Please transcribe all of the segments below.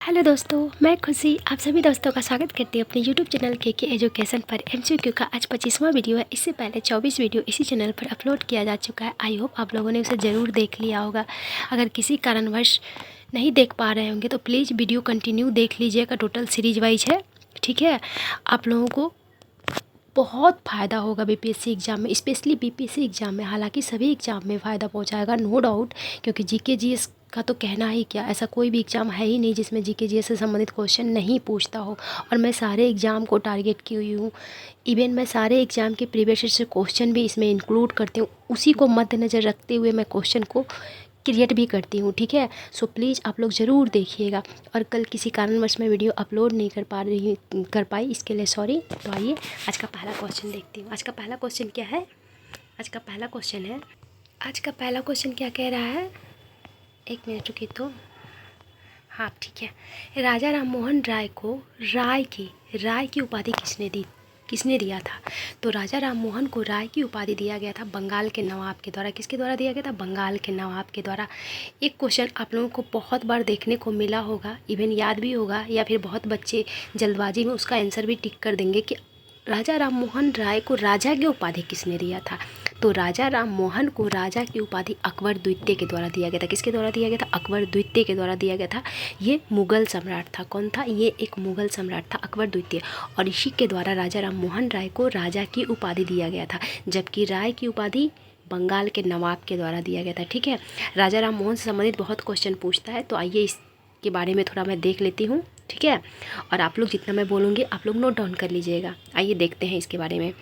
Hello दोस्तों, मैं खुशी आप सभी दोस्तों का स्वागत करती हूँ अपने यूट्यूब चैनल के एजुकेशन पर। एमसीक्यू का आज 25वां वीडियो है। इससे पहले 24 वीडियो इसी चैनल पर अपलोड किया जा चुका है। आई होप आप लोगों ने उसे ज़रूर देख लिया होगा। अगर किसी कारणवश नहीं देख पा रहे होंगे तो प्लीज़ वीडियो कंटिन्यू देख लीजिएगा। टोटल सीरीज वाइज है, ठीक है। आप लोगों को बहुत फ़ायदा होगा बीपीएससी एग्ज़ाम में, स्पेशली बीपीएससी एग्ज़ाम में। हालांकि सभी एग्ज़ाम में फ़ायदा पहुंचाएगा, नो डाउट, क्योंकि जीके जीएस का तो कहना ही क्या, ऐसा कोई भी एग्ज़ाम है ही नहीं जिसमें जीके जीएस से संबंधित क्वेश्चन नहीं पूछता हो। और मैं सारे एग्ज़ाम को टारगेट की हुई हूँ। इवन मैं सारे एग्ज़ाम के प्रीवियस से क्वेश्चन भी इसमें इंक्लूड करती हूँ। उसी को मद्देनज़र रखते हुए मैं क्वेश्चन को क्रिएट भी करती हूँ, ठीक है। सो प्लीज़ आप लोग ज़रूर देखिएगा। और कल किसी कारणवश मैं वीडियो अपलोड नहीं कर पाई, इसके लिए सॉरी। तो आइए आज का पहला क्वेश्चन देखती हूँ। आज का पहला क्वेश्चन क्या है? आज का पहला क्वेश्चन क्या कह रहा है? एक मिनट रुकिए तो। हाँ ठीक है। राजा राममोहन राय को राय की उपाधि किसने दिया था? तो राजा राममोहन को राय की उपाधि दिया गया था बंगाल के नवाब के द्वारा। किसके द्वारा दिया गया था? बंगाल के नवाब के द्वारा। एक क्वेश्चन आप लोगों को बहुत बार देखने को मिला होगा, इवन याद भी होगा, या फिर बहुत बच्चे जल्दबाजी में उसका आंसर भी टिक कर देंगे कि राजा राममोहन राय को राजा की उपाधि किसने दिया था? तो राजा राममोहन को राजा की उपाधि अकबर द्वितीय के द्वारा दिया गया था। किसके द्वारा दिया गया था? अकबर द्वितीय के द्वारा दिया गया था। ये मुगल सम्राट था। कौन था? ये एक मुगल सम्राट था, अकबर द्वितीय। और इसी के द्वारा राजा राममोहन राय को राजा की उपाधि दिया गया था, जबकि राय की उपाधि बंगाल के नवाब के द्वारा दिया गया था, ठीक है। राजा राममोहन से संबंधित बहुत क्वेश्चन पूछता है, तो आइए इसके बारे में थोड़ा मैं देख लेती हूँ, ठीक है। और आप लोग जितना मैं बोलूँगी आप लोग नोट डाउन कर लीजिएगा। आइए देखते हैं इसके बारे में।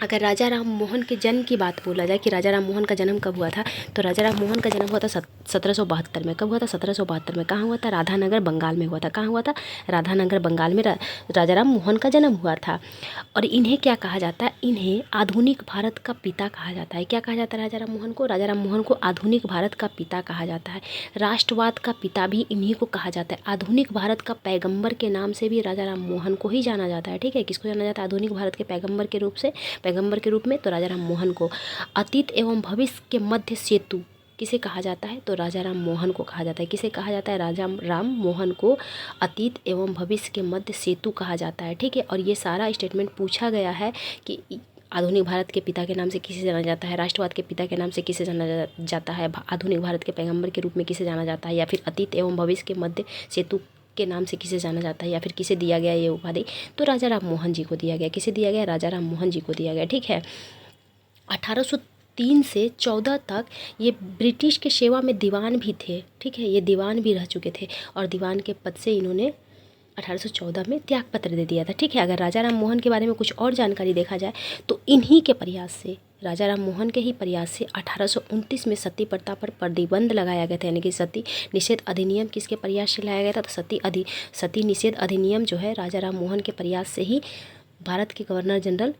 अगर राजा राममोहन के जन्म की बात बोला जाए कि राजा राममोहन का जन्म कब हुआ था, तो राजा राममोहन का जन्म हुआ था 1772 में। कब हुआ था? 1772 में। कहाँ हुआ था? राधानगर बंगाल में हुआ था। कहाँ हुआ था? राधानगर बंगाल में राजा राममोहन का जन्म हुआ था। और इन्हें क्या कहा जाता है? इन्हें आधुनिक भारत का पिता कहा जाता है। क्या कहा जाता है राजा राममोहन को? राजा राममोहन को आधुनिक भारत का पिता कहा जाता है। राष्ट्रवाद का पिता भी इन्हीं को कहा जाता है। आधुनिक भारत का पैगंबर के नाम से भी राजा राममोहन को ही जाना जाता है, ठीक है। किसको जाना जाता है आधुनिक भारत के पैगंबर के रूप में? तो राजा राममोहन को। अतीत एवं भविष्य के मध्य सेतु किसे कहा जाता है? तो राजा राममोहन को कहा जाता है। किसे कहा जाता है? राजा राममोहन को अतीत एवं भविष्य के मध्य सेतु कहा जाता है, ठीक है। और ये सारा स्टेटमेंट पूछा गया है कि आधुनिक भारत के पिता के नाम से किसे जाना जाता है, राष्ट्रवाद के पिता के नाम से किसे जाना जाता है, आधुनिक भारत के पैगंबर के रूप में किसे जाना जाता है, या फिर अतीत एवं भविष्य के मध्य सेतु के नाम से किसे जाना जाता है, या फिर किसे दिया गया ये उपाधि? तो राजा राममोहन जी को दिया गया। किसे दिया गया? राजा राममोहन जी को दिया गया, ठीक है। 1803 से 14 तक ये ब्रिटिश के सेवा में दीवान भी थे, ठीक है। ये दीवान भी रह चुके थे और दीवान के पद से इन्होंने 1814 में त्यागपत्र दे दिया था, ठीक है। अगर राजा राममोहन के बारे में कुछ और जानकारी देखा जाए तो इन्हीं के प्रयास से, राजा राममोहन के ही प्रयास से 1829 में सती प्रथा पर प्रतिबंध लगाया गया था। यानी कि सती निषेध अधिनियम किसके प्रयास से लाया गया था? तो सती निषेध अधिनियम जो है राजा राममोहन के प्रयास से ही भारत के गवर्नर जनरल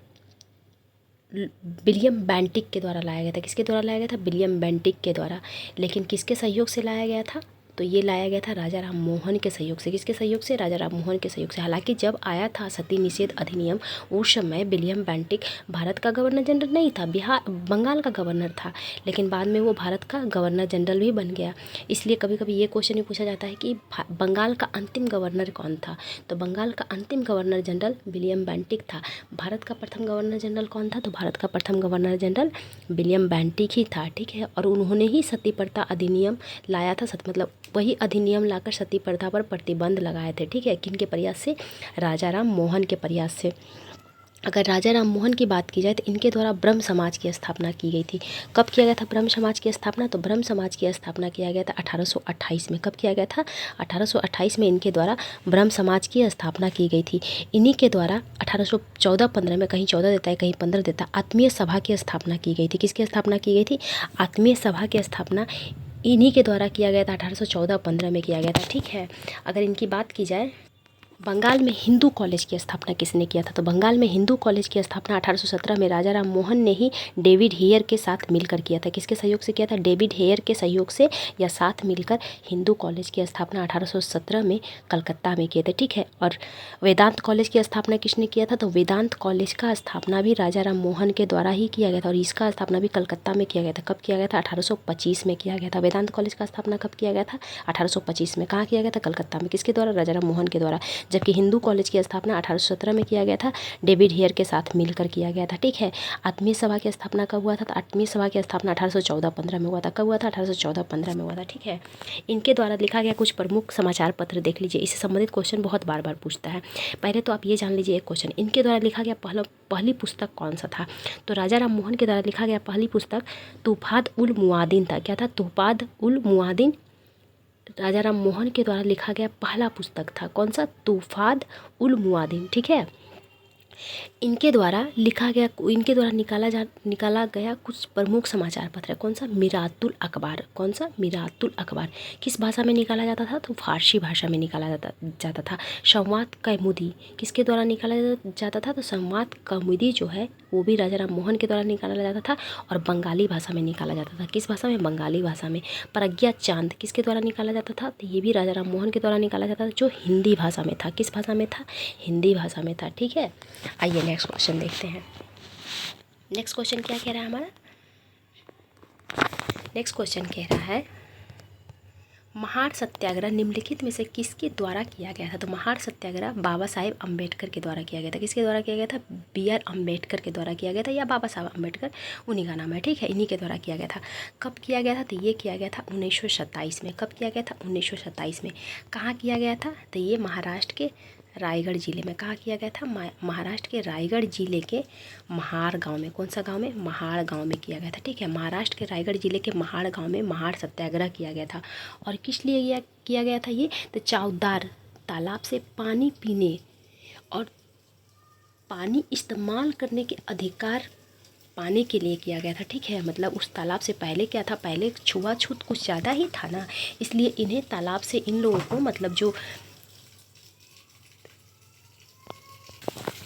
विलियम बेंटिक के द्वारा लाया गया था। किसके द्वारा लाया गया था? विलियम बेंटिक के द्वारा। लेकिन किसके सहयोग से लाया गया था? तो ये लाया गया था राजा राममोहन के सहयोग से। किसके सहयोग से? राजा राममोहन के सहयोग से। हालांकि जब आया था सती निषेध अधिनियम, उस समय विलियम बेंटिक भारत का गवर्नर जनरल नहीं था, बंगाल का गवर्नर था। लेकिन बाद में वो भारत का गवर्नर जनरल भी बन गया। इसलिए कभी कभी ये क्वेश्चन भी पूछा जाता है कि बंगाल का अंतिम गवर्नर कौन था? तो बंगाल का अंतिम गवर्नर जनरल विलियम बेंटिक था। भारत का प्रथम गवर्नर जनरल कौन था? तो भारत का प्रथम गवर्नर जनरल विलियम बेंटिक ही था, ठीक है। और उन्होंने ही सती प्रथा अधिनियम लाया था। मतलब वही अधिनियम लाकर सती प्रथा पर प्रतिबंध लगाए थे, ठीक है। किनके प्रयास से? राजा राममोहन के प्रयास से। अगर राजा राममोहन की बात की जाए तो इनके द्वारा ब्रह्म समाज की स्थापना की गई थी। कब किया गया था ब्रह्म समाज की स्थापना? तो ब्रह्म समाज की स्थापना किया गया था 1828 में। कब किया गया था? 1828 में इनके द्वारा ब्रह्म समाज की स्थापना की गई थी। इन्हीं के द्वारा 1814-15 में, कहीं 14 देता है कहीं 15 देता है, आत्मीय सभा की स्थापना की गई थी। किसकी स्थापना की गई थी? आत्मीय सभा की स्थापना इन्हीं के द्वारा किया गया था। 1814-15 में किया गया था, ठीक है। अगर इनकी बात की जाए बंगाल में हिंदू कॉलेज की स्थापना किसने किया था? तो बंगाल में हिंदू कॉलेज की स्थापना 1817 में राजा राम मोहन ने ही डेविड हेयर के साथ मिलकर किया था। किसके सहयोग से किया था? डेविड हेयर के सहयोग से या साथ मिलकर हिंदू कॉलेज की स्थापना 1817 में कलकत्ता में किए थे, ठीक है। और वेदांत कॉलेज की स्थापना किसने किया था? तो वेदांत कॉलेज का स्थापना भी राजा राम मोहन के द्वारा ही किया गया था और इसका स्थापना भी कलकत्ता में किया गया था। कब किया गया था? 1825 में किया गया था। वेदांत कॉलेज का स्थापना कब किया गया था? 1825 में। कहाँ किया गया था? कलकत्ता में। किसके द्वारा? राजा राम मोहन के द्वारा। जबकि हिंदू कॉलेज की स्थापना 1817 में किया गया था, डेविड हेयर के साथ मिलकर किया गया था, ठीक है। आत्मीय सभा की स्थापना कब हुआ था? तो आत्मीय सभा की स्थापना 1814-15 में हुआ था। कब हुआ था? 1814-15 में हुआ था, ठीक है। इनके द्वारा लिखा गया कुछ प्रमुख समाचार पत्र देख लीजिए, इससे संबंधित क्वेश्चन बहुत बार बार पूछता है। पहले तो आप ये जान लीजिए एक क्वेश्चन, इनके द्वारा लिखा गया पहली पुस्तक कौन सा था? तो राजा राम मोहन के द्वारा लिखा गया पहली पुस्तक तुफात उल मुआदिन था। क्या था? तुफात उल मुआदिन राजा राम मोहन के द्वारा लिखा गया पहला पुस्तक था। कौन सा? तूफात उल मुआदिन, ठीक है। इनके द्वारा निकाला गया कुछ प्रमुख समाचार पत्र है। कौन सा? मिरातुल अखबार। कौन सा? मिरातुल अखबार। किस भाषा में निकाला जाता था? तो फारसी भाषा में निकाला जाता था। संवाद कौमुदी किसके द्वारा निकाला जाता था? तो संवाद कौमुदी जो है वो भी राजा राम मोहन के द्वारा निकाला जाता था और बंगाली भाषा में निकाला जाता था। किस भाषा में? बंगाली भाषा में। प्रज्ञा चांद किसके द्वारा निकाला जाता था? तो ये भी राजा राम मोहन के द्वारा निकाला जाता था, जो हिंदी भाषा में था। किस भाषा में था? हिंदी भाषा में था, ठीक है। आइए नेक्स्ट क्वेश्चन देखते हैं। नेक्स्ट क्वेश्चन क्या कह रहा है हमारा? नेक्स्ट क्वेश्चन कह रहा है महार सत्याग्रह निम्नलिखित में से किसके द्वारा किया गया था? तो महार सत्याग्रह बाबा साहेब अम्बेडकर के द्वारा किया गया था। किसके द्वारा किया गया था? BR अम्बेडकर के द्वारा किया गया था, या बाबा साहब अम्बेडकर उन्हीं का नाम है, ठीक है। इन्हीं के द्वारा किया गया था। कब किया गया था? तो ये किया गया था 1927 में। कब किया गया था? 1927 में। कहाँ किया गया था? तो ये महाराष्ट्र के रायगढ़ ज़िले में। कहाँ किया गया था? महाराष्ट्र के रायगढ़ ज़िले के महाड़ गांव में। कौन सा गांव में? महाड़ गांव में किया गया था, ठीक है। महाराष्ट्र के रायगढ़ ज़िले के महाड़ गांव में महाड़ सत्याग्रह किया गया था। और किस लिए किया गया था ये? तो चावदार तालाब से पानी पीने और पानी इस्तेमाल करने के अधिकार पाने के लिए किया गया था, ठीक है। मतलब उस तालाब से पहले क्या था? पहले छुआछूत कुछ ज़्यादा ही था ना, इसलिए इन्हें तालाब से इन लोगों को, मतलब जो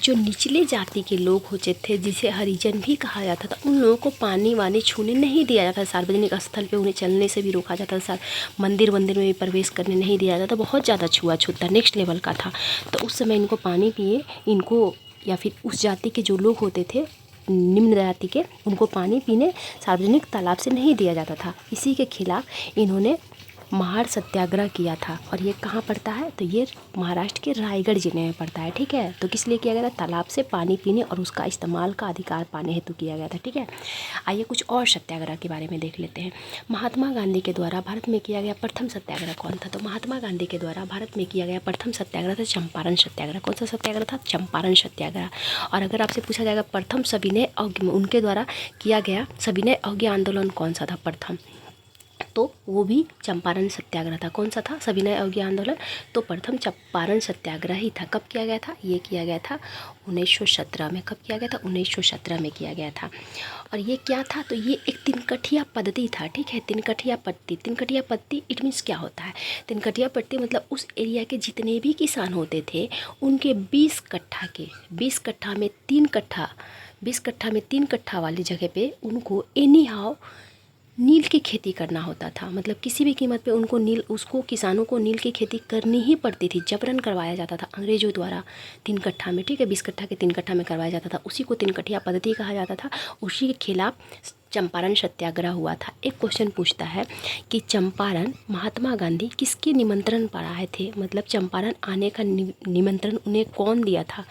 निचले जाति के लोग होते थे, जिसे हरिजन भी कहा जाता था, उन लोगों को पानी वानी छूने नहीं दिया जाता। सार्वजनिक स्थल पे उन्हें चलने से भी रोका जाता था। मंदिर में भी प्रवेश करने नहीं दिया जाता। बहुत ज़्यादा छुआछूत था, नेक्स्ट लेवल का था। तो उस समय इनको पानी पिए, इनको या फिर उस जाति के जो लोग होते थे निम्न जाति के, उनको पानी पीने सार्वजनिक तालाब से नहीं दिया जाता था। इसी के खिलाफ इन्होंने महाड़ सत्याग्रह किया था। और ये कहाँ पड़ता है? तो ये महाराष्ट्र के रायगढ़ जिले में पड़ता है, ठीक है। तो किस लिए किया गया था? तालाब से पानी पीने और उसका इस्तेमाल का अधिकार पाने हेतु किया गया था, ठीक है। आइए कुछ और सत्याग्रह के बारे में देख लेते हैं। महात्मा गांधी के द्वारा भारत में किया गया प्रथम सत्याग्रह कौन था? तो महात्मा गांधी के द्वारा भारत में किया गया प्रथम सत्याग्रह था चंपारण सत्याग्रह। कौन सा सत्याग्रह था? चंपारण सत्याग्रह। और अगर आपसे पूछा जाएगा प्रथम सविनय अवज्ञा, उनके द्वारा किया गया सविनय अवज्ञा आंदोलन कौन सा था प्रथम? तो वो भी चंपारण सत्याग्रह था। कौन सा था? सविनय अवज्ञा आंदोलन। तो प्रथम चंपारण सत्याग्रह ही था। कब किया गया था? ये किया गया था 1917 में। कब किया गया था? 1917 में किया गया था। और ये क्या था? तो ये एक तिनकठिया पद्धति था, ठीक है। तिनकठिया पद्धति, तिनकठिया पद्धति इट मीन्स क्या होता है? तिनकठिया पद्धति मतलब उस एरिया के जितने भी किसान होते थे, उनके 20 कट्ठा में 3 कट्ठा वाली जगह पे उनको एनी हाउ नील की खेती करना होता था। मतलब किसी भी कीमत पे उसको किसानों को नील की खेती करनी ही पड़ती थी। जबरन करवाया जाता था अंग्रेजों द्वारा 3 कट्ठा में, ठीक है। 20 कट्ठा के 3 कट्ठा में करवाया जाता था। उसी को तिनकठिया पद्धति कहा जाता था। उसी के खिलाफ चंपारण सत्याग्रह हुआ था। एक क्वेश्चन पूछता है कि चंपारण महात्मा गांधी किसके निमंत्रण पर आए थे? मतलब चंपारण आने का निमंत्रण उन्हें कौन दिया था?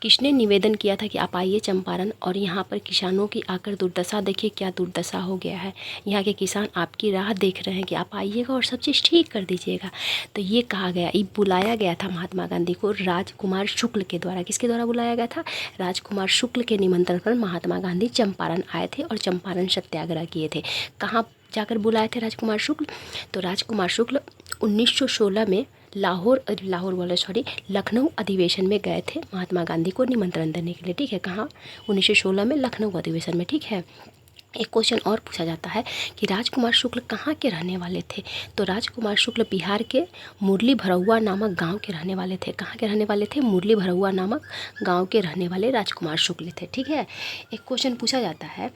किसने निवेदन किया था कि आप आइए चंपारण और यहाँ पर किसानों की आकर दुर्दशा देखिए, क्या दुर्दशा हो गया है। यहाँ के किसान आपकी राह देख रहे हैं कि आप आइएगा और सब चीज़ ठीक कर दीजिएगा। तो ये कहा गया, ये बुलाया गया था महात्मा गांधी को राजकुमार शुक्ल के द्वारा। किसके द्वारा बुलाया गया था? राजकुमार शुक्ल के निमंत्रण पर महात्मा गांधी चंपारण आए थे और चंपारण सत्याग्रह किए थे। कहाँ जाकर बुलाए थे राजकुमार शुक्ल? तो राजकुमार शुक्ल 1916 में लखनऊ अधिवेशन में गए थे महात्मा गांधी को निमंत्रण देने के लिए, ठीक है। कहाँ? 1916 में लखनऊ अधिवेशन में, ठीक है। एक क्वेश्चन और पूछा जाता है कि राजकुमार शुक्ल कहाँ के रहने वाले थे। तो राजकुमार शुक्ल बिहार के मुरली भरौआ नामक गांव के रहने वाले थे। कहाँ के रहने वाले थे? मुरली भरौआ नामक गांव के रहने वाले राजकुमार शुक्ल थे। ठीक है। एक क्वेश्चन पूछा जाता है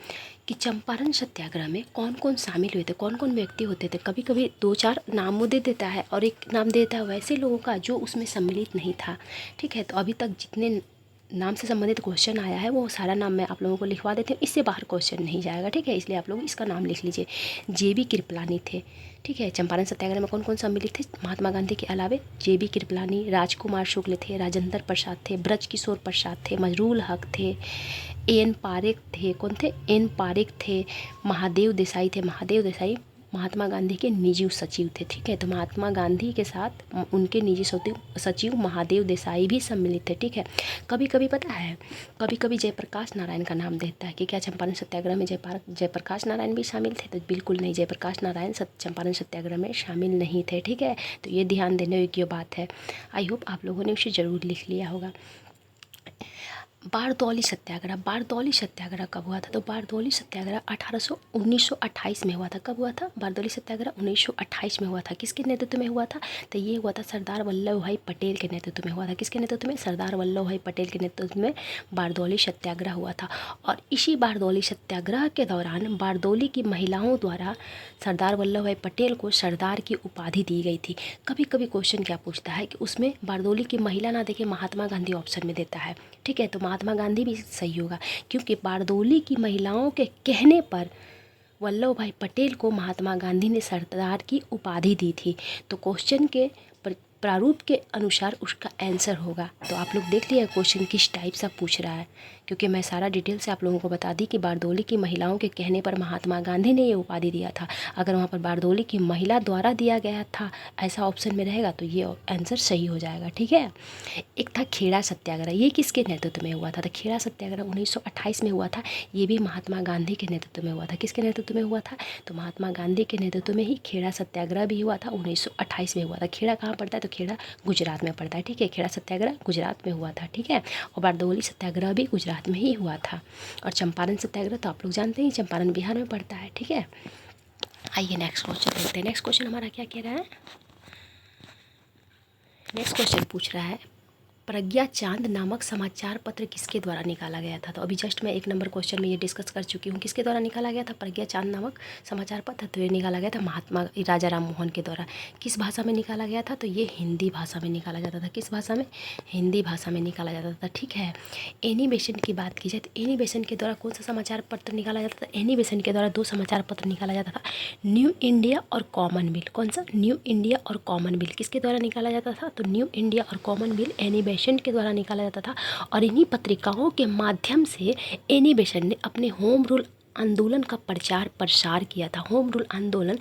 कि चंपारण सत्याग्रह में कौन कौन शामिल हुए थे, कौन कौन व्यक्ति होते थे। कभी कभी 2-4 नाम दे देता है और एक नाम देता है वैसे लोगों का जो उसमें सम्मिलित नहीं था। ठीक है। तो अभी तक जितने नाम से संबंधित क्वेश्चन आया है वो सारा नाम मैं आप लोगों को लिखवा देती हूँ, इससे बाहर क्वेश्चन नहीं जाएगा। ठीक है। इसलिए आप लोग इसका नाम लिख लीजिए। जेबी कृपलानी थे। ठीक है। चंपारण सत्याग्रह में कौन कौन सम्मिलित थे? महात्मा गांधी के अलावे जेबी कृपलानी, राजकुमार शुक्ल थे, राजेंद्र प्रसाद थे, ब्रज किशोर प्रसाद थे, मजरूल हक थे, एन पारेख थे। कौन थे? एन पारेख थे। महादेव देसाई थे। महादेव देसाई महात्मा गांधी के निजी सचिव थे। ठीक है। तो महात्मा गांधी के साथ उनके निजी सचिव महादेव देसाई भी सम्मिलित थे। ठीक है। कभी कभी पता है, कभी कभी जयप्रकाश नारायण का नाम देता है कि क्या चंपारण सत्याग्रह में जयप्रकाश नारायण भी शामिल थे? तो बिल्कुल नहीं, जयप्रकाश नारायण चंपारण सत्याग्रह में शामिल नहीं थे। ठीक है। तो ये ध्यान देने योग्य बात है। आई होप आप लोगों ने उसे ज़रूर लिख लिया होगा। बारदौली सत्याग्रह। बारदौली सत्याग्रह कब हुआ था? तो बारदौली सत्याग्रह 1928 में हुआ था। कब हुआ था? बारदौली सत्याग्रह 1928 में हुआ था। किसके नेतृत्व में हुआ था? तो ये हुआ था सरदार वल्लभ भाई पटेल के नेतृत्व में हुआ था। किसके नेतृत्व में? सरदार वल्लभ भाई पटेल के नेतृत्व में बारदौली सत्याग्रह हुआ था। और इसी बारदौली सत्याग्रह के दौरान बारदौली की महिलाओं द्वारा सरदार वल्लभ भाई पटेल को सरदार की उपाधि दी गई थी। कभी कभी क्वेश्चन क्या पूछता है कि उसमें बारदौली की महिला ना देखे, महात्मा गांधी ऑप्शन में देता है। ठीक है। तो महात्मा गांधी भी सही होगा, क्योंकि बारदौली की महिलाओं के कहने पर वल्लभ भाई पटेल को महात्मा गांधी ने सरदार की उपाधि दी थी। तो क्वेश्चन के प्रारूप के अनुसार उसका आंसर होगा। तो आप लोग देख लिया क्वेश्चन किस टाइप से पूछ रहा है, क्योंकि मैं सारा डिटेल से आप लोगों को बता दी कि बारदौली की महिलाओं के कहने पर महात्मा गांधी ने ये उपाधि दिया था। अगर वहाँ पर बारदौली की महिला द्वारा दिया गया था ऐसा ऑप्शन में रहेगा तो ये आंसर सही हो जाएगा। ठीक है। एक था खेड़ा सत्याग्रह। ये किसके नेतृत्व में हुआ था? तो खेड़ा सत्याग्रह 1928 में हुआ था। ये भी महात्मा गांधी के नेतृत्व में हुआ था। किसके नेतृत्व में हुआ था? तो महात्मा गांधी के नेतृत्व में ही खेड़ा सत्याग्रह भी हुआ था। 1928 में हुआ था। खेड़ा कहाँ पड़ता है? तो खेड़ा गुजरात में पड़ता है। ठीक है। खेड़ा सत्याग्रह गुजरात में हुआ था। ठीक है। और बारदौली सत्याग्रह भी गुजरात में ही हुआ था। और चंपारण सत्याग्रह तो आप लोग जानते हैं चंपारण बिहार में पड़ता है। ठीक है। आइए नेक्स्ट क्वेश्चन देखते हैं। नेक्स्ट क्वेश्चन हमारा क्या कह रहा है? नेक्स्ट क्वेश्चन पूछ रहा है प्रज्ञा चांद नामक समाचार पत्र किसके द्वारा निकाला गया था? तो अभी जस्ट मैं 1 नंबर क्वेश्चन में ये डिस्कस कर चुकी हूँ। किसके द्वारा निकाला गया था प्रज्ञा चांद नामक समाचार पत्र? तो ये निकाला गया था महात्मा राजा राम मोहन के द्वारा। किस भाषा में निकाला गया था? तो ये हिंदी भाषा में निकाला जाता था। किस भाषा में? हिंदी भाषा में निकाला जाता था। ठीक है। एनी बेसेंट की बात की जाए तो एनी बेसेंट के द्वारा कौन सा समाचार पत्र निकाला जाता था? एनी बेसेंट के द्वारा 2 समाचार पत्र निकाला जाता था, न्यू इंडिया और कॉमनवेल्थ। कौन सा? न्यू इंडिया और कॉमनवेल्थ। किसके द्वारा निकाला जाता था? तो न्यू इंडिया और कॉमनवेल्थ एनी बेसेंट के द्वारा निकाला जाता था। और इन्हीं पत्रिकाओं के माध्यम से एनी बेसेंट ने अपने होम रूल आंदोलन का प्रचार प्रसार किया था। होम रूल आंदोलन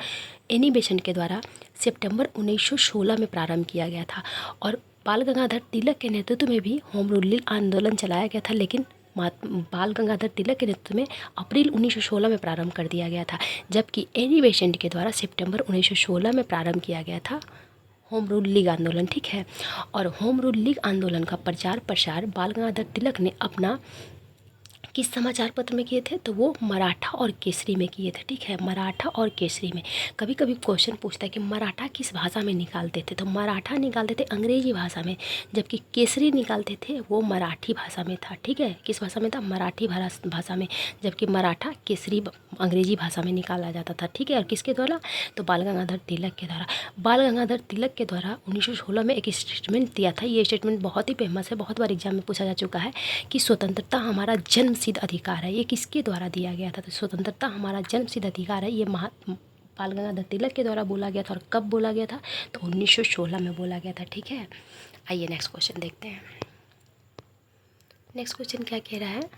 एनी बेसेंट के द्वारा सितंबर 1916 में प्रारंभ किया गया था। और बाल गंगाधर तिलक के नेतृत्व में भी होम रूल आंदोलन चलाया गया था, लेकिन बाल गंगाधर तिलक के नेतृत्व में अप्रैल 1916 में प्रारंभ कर दिया गया था, जबकि एनी बेसेंट के द्वारा सितंबर 1916 में प्रारंभ किया गया था होम रूल लीग आंदोलन। ठीक है। और होम रूल लीग आंदोलन का प्रचार प्रसार बाल गंगाधर तिलक ने अपना किस समाचार पत्र में किए थे? तो वो मराठा और केसरी में किए थे। ठीक है। मराठा और केसरी में। कभी कभी क्वेश्चन पूछता है कि मराठा किस भाषा में निकालते थे? तो मराठा निकालते थे अंग्रेजी भाषा में, जबकि केसरी निकालते थे वो मराठी भाषा में था। ठीक है। किस भाषा में था? मराठी भाषा में, जबकि मराठा केसरी अंग्रेजी भाषा में निकाला जाता था। ठीक है। और किसके द्वारा? तो बाल गंगाधर तिलक के द्वारा। बाल गंगाधर तिलक के द्वारा 1916 में एक स्टेटमेंट दिया था। ये स्टेटमेंट बहुत ही फेमस है, बहुत बार एग्जाम में पूछा जा चुका है कि स्वतंत्रता हमारा जन्मसिद्ध अधिकार है। ये किसके द्वारा दिया गया था? तो स्वतंत्रता हमारा जन्मसिद्ध अधिकार है, ये बाल गंगाधर तिलक के द्वारा बोला गया था। और कब बोला गया था? तो 1916 में बोला गया था। ठीक है। आइए नेक्स्ट क्वेश्चन देखते हैं। नेक्स्ट क्वेश्चन क्या कह रहा है?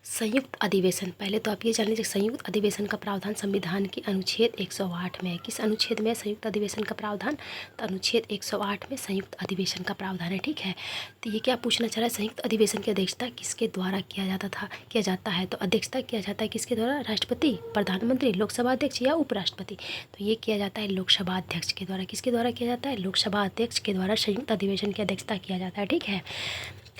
संयुक्त अधिवेशन। पहले तो आप ये जान लीजिए संयुक्त अधिवेशन का प्रावधान संविधान के अनुच्छेद 108 में है। किस अनुच्छेद में संयुक्त अधिवेशन का प्रावधान? तो अनुच्छेद 108 में संयुक्त अधिवेशन का प्रावधान है। ठीक है। तो ये क्या पूछना चाह रहा है? संयुक्त अधिवेशन की अध्यक्षता किसके द्वारा किया जाता है? तो अध्यक्षता किया जाता है किसके द्वारा? राष्ट्रपति, प्रधानमंत्री, लोकसभा अध्यक्ष या उपराष्ट्रपति? तो ये किया जाता है लोकसभा अध्यक्ष के द्वारा। किसके द्वारा किया जाता है? लोकसभा अध्यक्ष के द्वारा संयुक्त अधिवेशन की अध्यक्षता किया जाता है। ठीक है।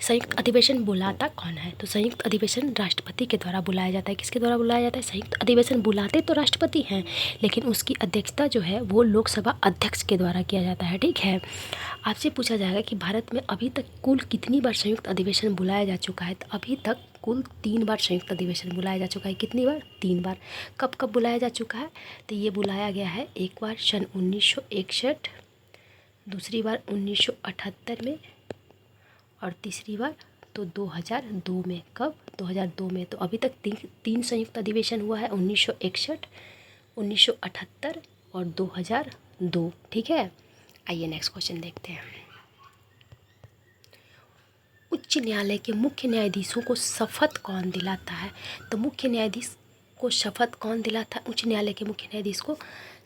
संयुक्त अधिवेशन बुलाता कौन है? तो संयुक्त अधिवेशन राष्ट्रपति के द्वारा बुलाया जाता है। किसके द्वारा बुलाया जाता है? संयुक्त अधिवेशन बुलाते तो राष्ट्रपति हैं, लेकिन उसकी अध्यक्षता जो है वो लोकसभा अध्यक्ष के द्वारा किया जाता है। ठीक है, आपसे पूछा जाएगा कि भारत में अभी तक कुल कितनी बार संयुक्त अधिवेशन बुलाया जा चुका है? तो अभी तक कुल 3 बार संयुक्त अधिवेशन बुलाया जा चुका है। कितनी बार? 3 बार। कब कब बुलाया जा चुका है? तो ये बुलाया गया है एक बार सन 1961, दूसरी बार 1978 में, और तीसरी बार तो 2002 में। कब? 2002 में। तो अभी तक तीन संयुक्त अधिवेशन हुआ है, 1961, 1978 और 2002। ठीक है, आइए नेक्स्ट क्वेश्चन देखते हैं। उच्च न्यायालय के मुख्य न्यायाधीशों को शपथ कौन दिलाता है? तो मुख्य न्यायाधीश को शपथ कौन दिलाता है? उच्च न्यायालय के मुख्य न्यायाधीश को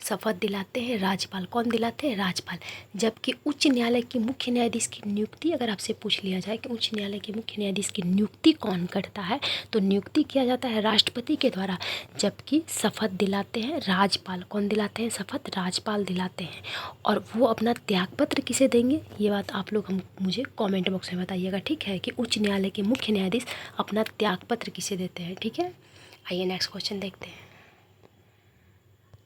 शपथ दिलाते हैं राज्यपाल। कौन दिलाते हैं? राज्यपाल। जबकि उच्च न्यायालय के मुख्य न्यायाधीश की नियुक्ति अगर आपसे पूछ लिया जाए कि उच्च न्यायालय के मुख्य न्यायाधीश की नियुक्ति कौन करता है, तो नियुक्ति किया जाता है राष्ट्रपति के द्वारा, जबकि शपथ दिलाते हैं राज्यपाल। कौन दिलाते हैं शपथ? राज्यपाल दिलाते हैं। और वो अपना त्यागपत्र किसे देंगे, ये बात आप लोग मुझे कॉमेंट बॉक्स में बताइएगा। ठीक है, कि उच्च न्यायालय के मुख्य न्यायाधीश अपना त्यागपत्र किसे देते हैं। ठीक है, आइए नेक्स्ट क्वेश्चन देखते हैं।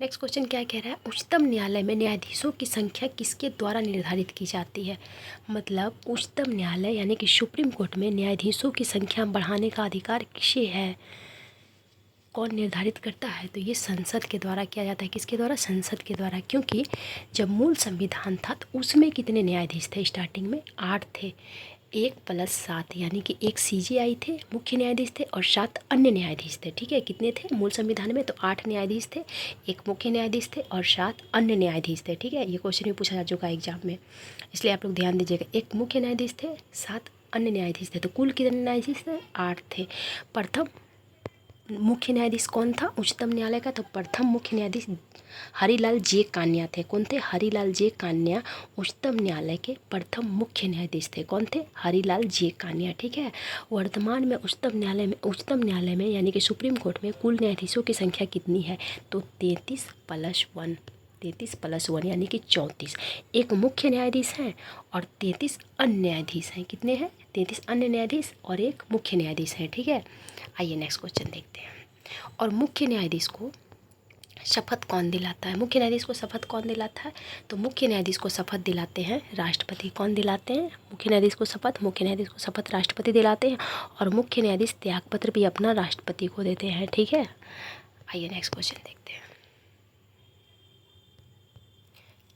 नेक्स्ट क्वेश्चन क्या कह रहा है? उच्चतम न्यायालय में न्यायाधीशों की संख्या किसके द्वारा निर्धारित की जाती है? मतलब उच्चतम न्यायालय यानी कि सुप्रीम कोर्ट में न्यायाधीशों की संख्या बढ़ाने का अधिकार किसे है? कौन निर्धारित करता है? तो ये संसद के द्वारा किया जाता है। किसके द्वारा? संसद के द्वारा। क्योंकि जब मूल संविधान था तो उसमें कितने न्यायाधीश थे? स्टार्टिंग में 8 थे, 1 + 7 यानी कि 1 CJI थे, मुख्य न्यायाधीश थे, और 7 अन्य न्यायाधीश थे। ठीक है, कितने थे मूल संविधान में? तो 8 न्यायाधीश थे, 1 मुख्य न्यायाधीश थे और 7 अन्य न्यायाधीश थे। ठीक है, ये क्वेश्चन भी पूछा जा चुका है एग्जाम में, इसलिए आप लोग ध्यान दीजिएगा। 1 मुख्य न्यायाधीश थे, 7 अन्य न्यायाधीश थे, तो कुल कितने न्यायाधीश थे? 8 थे। प्रथम मुख्य न्यायाधीश कौन था उच्चतम न्यायालय का? तो प्रथम मुख्य न्यायाधीश हरिलाल जे कान्या थे। कौन थे? हरिलाल जे कान्या उच्चतम न्यायालय के प्रथम मुख्य न्यायाधीश थे। कौन थे? हरिलाल जे कान्या। ठीक है, वर्तमान में उच्चतम न्यायालय में यानी कि सुप्रीम कोर्ट में कुल न्यायाधीशों की संख्या कितनी है? तो 33 + 1 यानी कि 34। एक मुख्य न्यायाधीश हैं और 33 अन्य न्यायाधीश हैं। कितने हैं? 33 अन्य न्यायाधीश और 1 मुख्य न्यायाधीश हैं। ठीक है, आइए नेक्स्ट क्वेश्चन देखते हैं। और मुख्य न्यायाधीश को शपथ कौन दिलाता है? मुख्य न्यायाधीश को शपथ कौन दिलाता है? तो मुख्य न्यायाधीश को शपथ दिलाते हैं राष्ट्रपति। कौन दिलाते हैं मुख्य न्यायाधीश को शपथ? मुख्य न्यायाधीश को शपथ राष्ट्रपति दिलाते हैं, और मुख्य न्यायाधीश त्यागपत्र भी अपना राष्ट्रपति को देते हैं। ठीक है, आइए नेक्स्ट क्वेश्चन देखते हैं।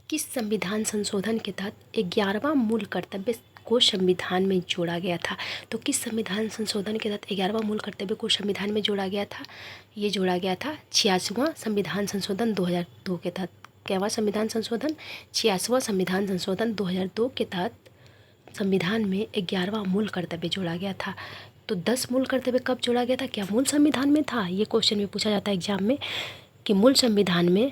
किस संविधान संशोधन के तहत 11वां मूल कर्तव्य को संविधान में जोड़ा गया था? तो किस संविधान संशोधन के तहत 11वां मूल कर्तव्य को संविधान में जोड़ा गया था? ये जोड़ा गया था 86वां संविधान संशोधन 2002 के तहत। कैवां संविधान संशोधन? 86वां संविधान संशोधन 2002 के तहत संविधान में 11वां मूल कर्तव्य जोड़ा गया था। तो 10 मूल कर्तव्य कब जोड़ा गया था? क्या मूल संविधान में था? ये क्वेश्चन भी पूछा जाता है एग्जाम में कि मूल संविधान में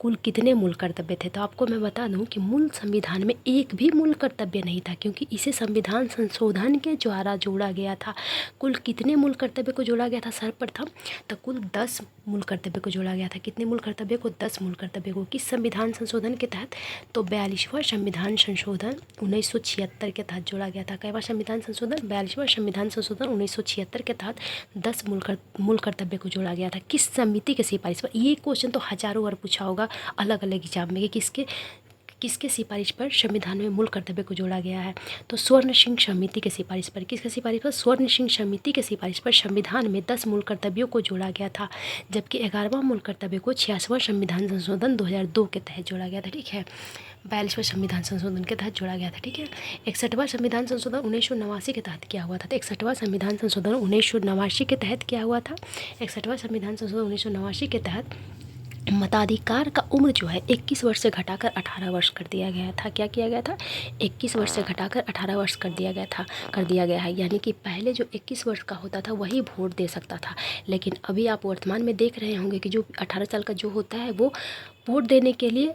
कुल कितने मूल कर्तव्य थे। तो आपको मैं बता दूं कि मूल संविधान में एक भी मूल कर्तव्य नहीं था, क्योंकि इसे संविधान संशोधन के द्वारा जोड़ा गया था। कुल कितने मूल कर्तव्य को जोड़ा गया था सर्वप्रथम? तो कुल 10 मूल कर्तव्य को जोड़ा गया था। कितने मूल कर्तव्य को? 10 मूल कर्तव्य को। किस संविधान संशोधन के तहत? तो 42वां संविधान संशोधन 1976 के तहत जोड़ा गया था। कैवां संविधान संशोधन? 42वां संविधान संशोधन 1976 के तहत 10 मूल कर्तव्य को जोड़ा गया था। किस समिति के सिफारिश पर? ये क्वेश्चन तो हजारों बार पूछा होगा अलग अलग एग्जाम में कि किसके सिफारिश पर संविधान में मूल कर्तव्य को जोड़ा गया है। तो स्वर्ण सिंह समिति के सिफारिश पर। किसके सिफारिश पर? स्वर्ण सिंह समिति के सिफारिश पर संविधान में 10 मूल कर्तव्यों को जोड़ा गया था, जबकि 11वां मूल कर्तव्य को 86वां संविधान संशोधन 2002 के तहत जोड़ा गया था। ठीक है, 42वां संविधान संशोधन के तहत जोड़ा गया था। ठीक है, 61वां संविधान संशोधन 1989 के तहत क्या हुआ था? तो 61वां संविधान संशोधन 1989 के तहत क्या हुआ था? 61वां संविधान संशोधन 1989 के तहत मताधिकार का उम्र जो है 21 वर्ष से घटाकर 18 वर्ष कर दिया गया था। क्या किया गया था? 21 वर्ष से घटाकर 18 वर्ष कर दिया गया है। यानी कि पहले जो 21 वर्ष का होता था वही वोट दे सकता था, लेकिन अभी आप वर्तमान में देख रहे होंगे कि जो 18 साल का जो होता है वो वोट देने के लिए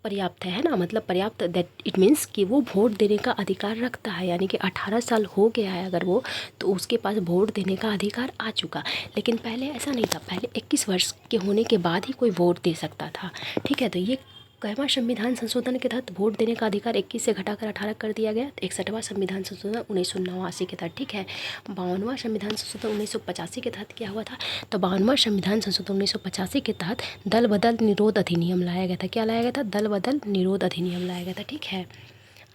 पर्याप्त है ना, मतलब पर्याप्त, दैट इट मीन्स कि वो वोट देने का अधिकार रखता है। यानी कि 18 साल हो गया है अगर वो, तो उसके पास वोट देने का अधिकार आ चुका। लेकिन पहले ऐसा नहीं था, पहले 21 वर्ष के होने के बाद ही कोई वोट दे सकता था। ठीक है, तो ये कईवां संविधान संशोधन के तहत वोट देने का अधिकार 21 से घटाकर 18 कर दिया गया? 61वां संविधान संशोधन 1989 के तहत, ठीक है। 52वां संविधान संशोधन 1985 के तहत क्या हुआ था? तो 52वां संविधान संशोधन 1985 के तहत दल बदल निरोध अधिनियम लाया गया था। क्या लाया गया था? दल बदल निरोध अधिनियम लाया गया था, ठीक है।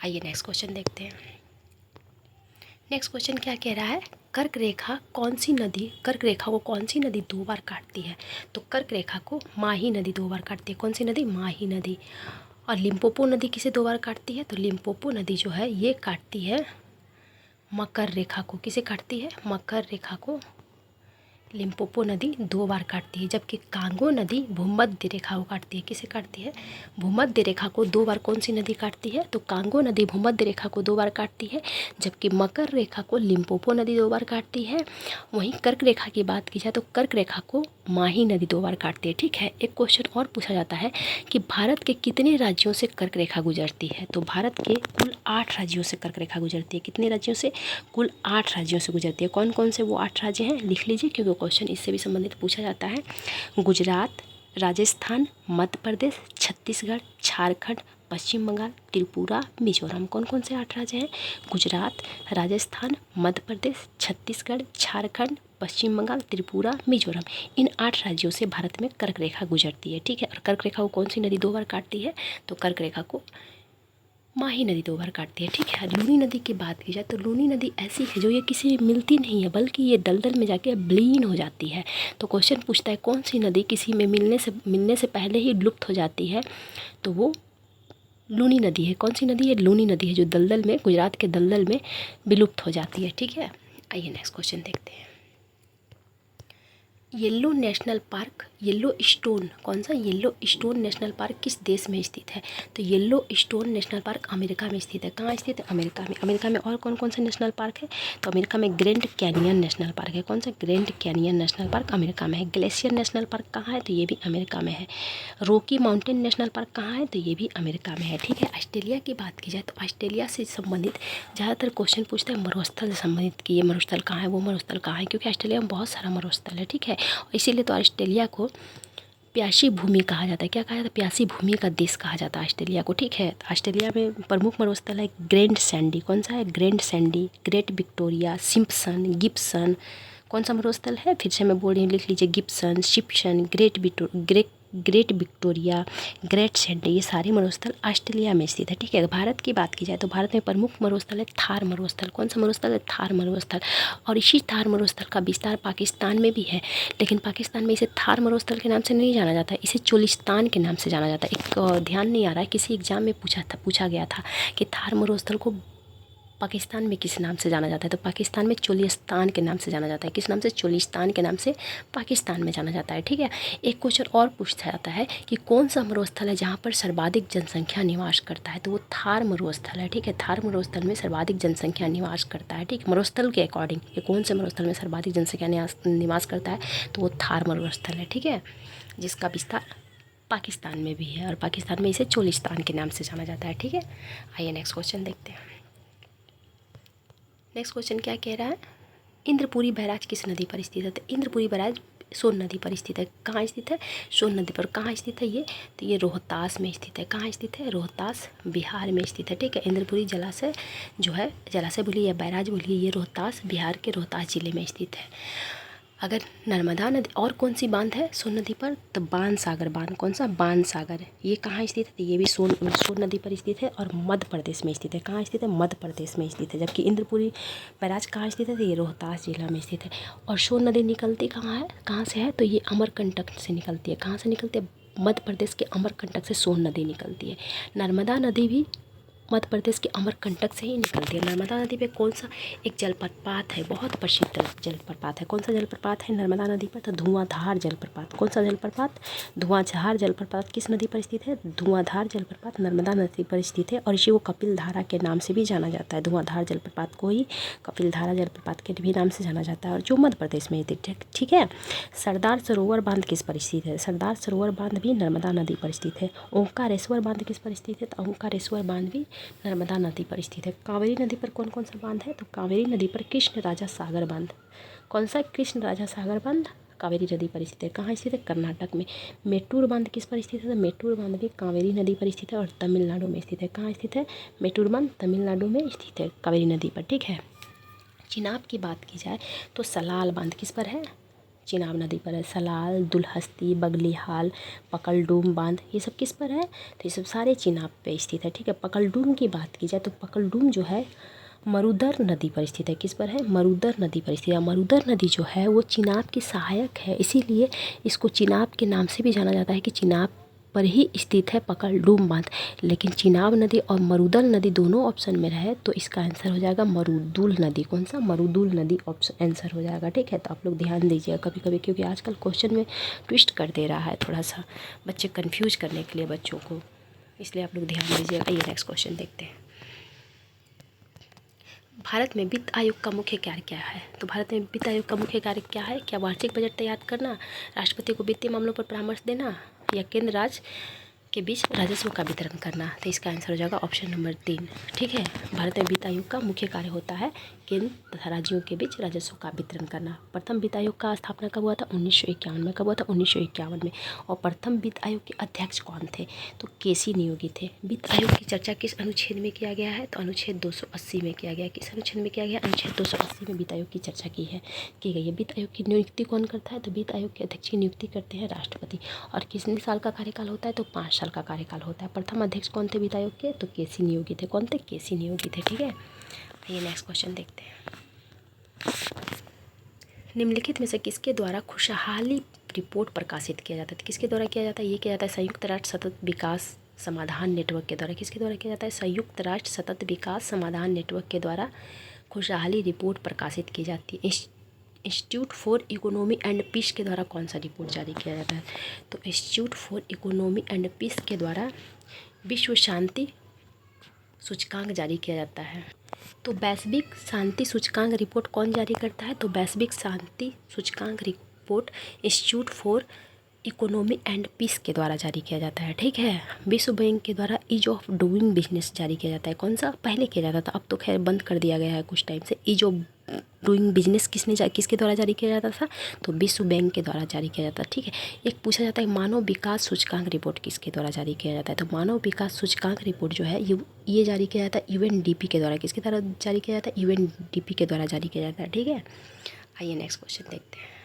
आइए नेक्स्ट क्वेश्चन देखते हैं। नेक्स्ट क्वेश्चन क्या कह रहा है? कर्क रेखा कौन सी नदी, कर्क रेखा को कौन सी नदी 2 बार काटती है? तो कर्क रेखा को माही नदी 2 बार काटती है। कौन सी नदी? माही नदी। और लिम्पोपो नदी किसे 2 बार काटती है? तो लिम्पोपो नदी जो है ये काटती है मकर रेखा को। किसे काटती है? मकर रेखा को लिम्पोपो नदी 2 बार काटती है। जबकि कांगो नदी भूमध्य रेखा को काटती है। किसे काटती है? भूमध्य रेखा को 2 बार कौन सी नदी काटती है? तो कांगो नदी भूमध्य रेखा को 2 बार काटती है। जबकि मकर रेखा को लिम्पोपो नदी 2 बार काटती है। वहीं कर्क रेखा की बात की जाए तो कर्क रेखा को माही नदी 2 बार काटती है, ठीक है। एक क्वेश्चन और पूछा जाता है कि भारत के कितने राज्यों से कर्क रेखा गुजरती है? तो भारत के कुल 8 राज्यों से कर्क रेखा गुजरती है। कितने राज्यों से? कुल 8 राज्यों से गुजरती है। कौन कौन से वो 8 राज्य हैं? लिख लीजिए, क्योंकि क्वेश्चन इससे भी संबंधित पूछा जाता है। गुजरात, राजस्थान, मध्य प्रदेश, छत्तीसगढ़, झारखंड, पश्चिम बंगाल, त्रिपुरा, मिजोरम। कौन कौन से 8 राज्य हैं? गुजरात, राजस्थान, मध्य प्रदेश, छत्तीसगढ़, झारखंड, पश्चिम बंगाल, त्रिपुरा, मिजोरम। इन 8 राज्यों से भारत में कर्क रेखा गुजरती है, ठीक है। और कर्क रेखा को कौन सी नदी 2 बार काटती है? तो कर्क रेखा को माही नदी 2 बार काटती है, ठीक है। लूनी नदी की बात की जाए तो लूनी नदी ऐसी है जो ये किसी मिलती नहीं है, बल्कि ये दलदल में जाके विलीन हो जाती है। तो क्वेश्चन पूछता है कौन सी नदी किसी में मिलने से पहले ही लुप्त हो जाती है? तो वो लूनी नदी है। कौन सी नदी है? लूनी नदी है, जो दलदल में, गुजरात के दलदल में विलुप्त हो जाती है, ठीक है। आइए नेक्स्ट क्वेश्चन देखते हैं। Yellow national park, yellow stone, कौन सा? येलो स्टोन नेशनल पार्क किस देश में स्थित है? तो yellow stone national park America में स्थित है। कहाँ स्थित है? अमेरिका में। अमेरिका में और कौन कौन से नेशनल पार्क है? तो अमेरिका में ग्रैंड कैनियन नेशनल पार्क है। कौन सा? Grand canyon national park America में है। ग्लेशियर नेशनल पार्क कहाँ है? तो ये भी अमेरिका में है। रॉकी माउंटेन नेशनल पार्क कहाँ है? तो ये भी अमेरिका में है, ठीक है। ऑस्ट्रेलिया की बात की जाए तो ऑस्ट्रेलिया से संबंधित ज़्यादातर क्वेश्चन पूछता है मरुस्थल से संबंधित कि ये मरुस्थल कहाँ है, वो मरुस्थल कहाँ है, क्योंकि ऑस्ट्रेलिया में बहुत सारा मरुस्थल है, ठीक है। इसीलिए तो ऑस्ट्रेलिया को प्यासी भूमि कहा जाता है। क्या कहा जाता है? प्यासी भूमि का देश कहा जाता है ऑस्ट्रेलिया को, ठीक है। ऑस्ट्रेलिया में प्रमुख मरुस्थल है ग्रैंड सैंडी। कौन सा है? Grand Sandy, great Victoria, Simpson, Gibson. कौन सा मरुस्थल है? फिर से मैं बोल रही हूँ, लिख लीजिए, Gibson, Simpson, great Victoria, great Sandy, ये सारे मरुस्थल ऑस्ट्रेलिया में स्थित है, ठीक है। भारत की बात की जाए तो भारत में प्रमुख मरुस्थल है थार मरुस्थल। कौन सा मरुस्थल है? थार मरुस्थल। और इसी थार मरुस्थल का विस्तार पाकिस्तान में भी है, लेकिन पाकिस्तान में इसे थार मरुस्थल के नाम से नहीं जाना जाता है, इसे चोलिस्तान के नाम से जाना जाता है। एक ध्यान नहीं आ रहा है, किसी एग्जाम में पूछा गया था कि थार मरुस्थल को पाकिस्तान में किस नाम से जाना जाता है? तो पाकिस्तान में चोलिस्तान के नाम से जाना जाता है। किस नाम से? चोलिस्तान के नाम से पाकिस्तान में जाना जाता है, ठीक है। एक क्वेश्चन और पूछा जाता है कि कौन सा मरुस्थल है जहाँ पर सर्वाधिक जनसंख्या निवास करता है? तो वो थार मरुस्थल है, ठीक है। थार मरुस्थल में सर्वाधिक जनसंख्या निवास करता है, ठीक। मरुस्थल के अकॉर्डिंग ये कौन से मरुस्थल में सर्वाधिक जनसंख्या निवास करता है? तो वो थार मरुस्थल है, ठीक है, जिसका विस्तार पाकिस्तान में भी है, और पाकिस्तान में इसे चोलिस्तान के नाम से जाना जाता है, ठीक है। आइए नेक्स्ट क्वेश्चन देखते हैं। नेक्स्ट क्वेश्चन क्या कह रहा है? इंद्रपुरी बैराज किस नदी पर स्थित है? तो इंद्रपुरी बैराज सोन नदी पर स्थित है। कहाँ स्थित है? सोन नदी पर। कहाँ स्थित है ये? तो ये रोहतास में स्थित है। कहाँ स्थित है? रोहतास, बिहार में स्थित है, ठीक है। इंद्रपुरी जलाशय जो है, जलाशय बोलिए या बैराज बोलिए, ये रोहतास, बिहार के रोहतास जिले में स्थित है। अगर नर्मदा नदी, और कौन सी बांध है सोन नदी पर? तो बाण सागर बांध। कौन सा? बाण सागर। ये कहाँ स्थित है? तो ये भी सोन नदी पर स्थित है और मध्य प्रदेश में स्थित है। कहाँ स्थित है? मध्य प्रदेश में स्थित है। जबकि इंद्रपुरी बैराज कहाँ स्थित है? तो ये रोहतास जिला में स्थित है। और सोन नदी निकलती कहाँ है, कहाँ से है? तो ये अमरकंटक से निकलती है। कहाँ से निकलती है? मध्य प्रदेश के अमरकंटक से सोन नदी निकलती है। नर्मदा नदी भी मध्य प्रदेश के अमरकंटक से ही निकलती है। नर्मदा नदी पे कौन सा एक जलप्रपात है, बहुत प्रसिद्ध जलप्रपात है? कौन सा जलप्रपात है नर्मदा नदी पर? तो धुआंधार जलप्रपात। कौन सा जलप्रपात? धुआंधार जलप्रपात किस नदी पर स्थित है? धुआंधार जलप्रपात नर्मदा नदी पर स्थित है, और इसी को कपिल धारा के नाम से भी जाना जाता है। धुआंधार जलप्रपात को ही कपिल धारा जलप्रपात के भी नाम से जाना जाता है, और जो मध्य प्रदेश में स्थित है, ठीक है। सरदार सरोवर बांध किस पर स्थित है? सरदार सरोवर बांध भी नर्मदा नदी पर स्थित है। ओंकारेश्वर बांध किस पर स्थित है? तो ओंकारेश्वर बांध भी नर्मदा नदी पर स्थित है। कावेरी नदी पर कौन कौन सा बांध है? तो कावेरी नदी पर कृष्ण राजा सागर बांध। कौन सा? कृष्ण राजा सागर बांध कावेरी नदी पर स्थित है। कहाँ स्थित है? कर्नाटक में। मेट्टूर बांध किस पर स्थित है? मेट्टूर बांध भी कावेरी नदी पर स्थित है और तमिलनाडु में स्थित है। कहाँ स्थित है? मेट्टूर बांध तमिलनाडु में स्थित है कावेरी नदी पर, ठीक है। चिनाब की बात की जाए तो सलाल बांध किस पर है? चिनाब नदी पर है। सलाल, दुलहस्ती, बगलीहाल, पकलडूम बांध ये सब किस पर है? तो ये सब सारे चिनाब पे स्थित है, ठीक है। पकलडूम की बात की जाए तो पकलडूम जो है मरुदर नदी पर स्थित है। किस पर है? मरुदर नदी पर स्थित है। मरुदर नदी जो है वो चिनाब की सहायक है, इसीलिए इसको चिनाब के नाम से भी जाना जाता है कि चिनाब पर ही स्थित है पकलडूम बांध। लेकिन चिनाब नदी और मरुदल नदी दोनों ऑप्शन में रहे तो इसका आंसर हो जाएगा मरुदुल नदी। कौन सा? मरुदुल नदी ऑप्शन आंसर हो जाएगा, ठीक है। तो आप लोग ध्यान दीजिएगा कभी कभी, क्योंकि आजकल क्वेश्चन में ट्विस्ट कर दे रहा है थोड़ा सा बच्चे कंफ्यूज करने के लिए बच्चों को, इसलिए आप लोग ध्यान दीजिएगा। ये नेक्स्ट क्वेश्चन देखते हैं। भारत में वित्त आयोग का मुख्य कार्य क्या है? तो भारत में वित्त आयोग का मुख्य कार्य क्या है? क्या वार्षिक बजट तैयार करना, राष्ट्रपति को वित्तीय मामलों पर परामर्श देना, या केंद्र राज्य के बीच राजस्व का वितरण करना? तो इसका आंसर हो जाएगा ऑप्शन नंबर 3, ठीक है। भारत में वित्त आयोग का मुख्य कार्य होता है केंद्र तथा राज्यों के बीच राजस्व का वितरण करना। प्रथम वित्त आयोग का स्थापना कब हुआ था? 1951 में। कब हुआ था? 1951 में। और प्रथम वित्त आयोग के अध्यक्ष कौन थे? तो केसी नियोगी थे। वित्त आयोग की चर्चा किस अनुच्छेद में किया गया है? तो अनुच्छेद 280 में किया गया। किस अनुच्छेद में किया गया? अनुच्छेद 280 में वित्त आयोग की चर्चा की गई है। वित्त आयोग की नियुक्ति कौन करता है? तो वित्त आयोग के अध्यक्ष की नियुक्ति करते हैं राष्ट्रपति। और कितने साल का कार्यकाल होता है? तो 5 साल का कार्यकाल होता है। प्रथम अध्यक्ष कौन थे वित्त आयोग के? तो केसी नियोगी थे। कौन थे? केसी नियोगी थे, ठीक है। ये नेक्स्ट क्वेश्चन देखते हैं। निम्नलिखित में से किसके द्वारा खुशहाली रिपोर्ट प्रकाशित किया जाता है? किसके द्वारा किया जाता है? ये किया जाता है संयुक्त राष्ट्र सतत विकास समाधान नेटवर्क के द्वारा। किसके द्वारा किया जाता है? संयुक्त राष्ट्र सतत विकास समाधान नेटवर्क के द्वारा खुशहाली रिपोर्ट प्रकाशित की जाती है। Institute for economy and peace के द्वारा कौन सा रिपोर्ट जारी किया जाता है? तो institute for economy and peace के द्वारा विश्व शांति सूचकांक जारी किया जाता है। तो वैश्विक शांति सूचकांक रिपोर्ट कौन जारी करता है? तो वैश्विक शांति सूचकांक report institute for economy and peace के द्वारा जारी किया जाता है, ठीक है। विश्व बैंक के द्वारा ईज ऑफ डूइंग बिजनेस जारी किया जाता है। कौन सा? पहले किया जाता था, अब तो खैर बंद कर दिया गया है कुछ टाइम से। ईज ऑफ डूइंग बिजनेस किसके द्वारा जारी किया जाता था? तो विश्व बैंक के द्वारा जारी किया जाता है, ठीक है। एक पूछा जाता है मानव विकास सूचकांक रिपोर्ट किसके द्वारा जारी किया जाता है? तो मानव विकास सूचकांक रिपोर्ट जो है ये जारी किया जाता है यूएनडीपी के द्वारा। किसके द्वारा जारी किया जाता है? यूएनडीपी के द्वारा जारी किया जाता है, ठीक है। आइए नेक्स्ट क्वेश्चन देखते हैं।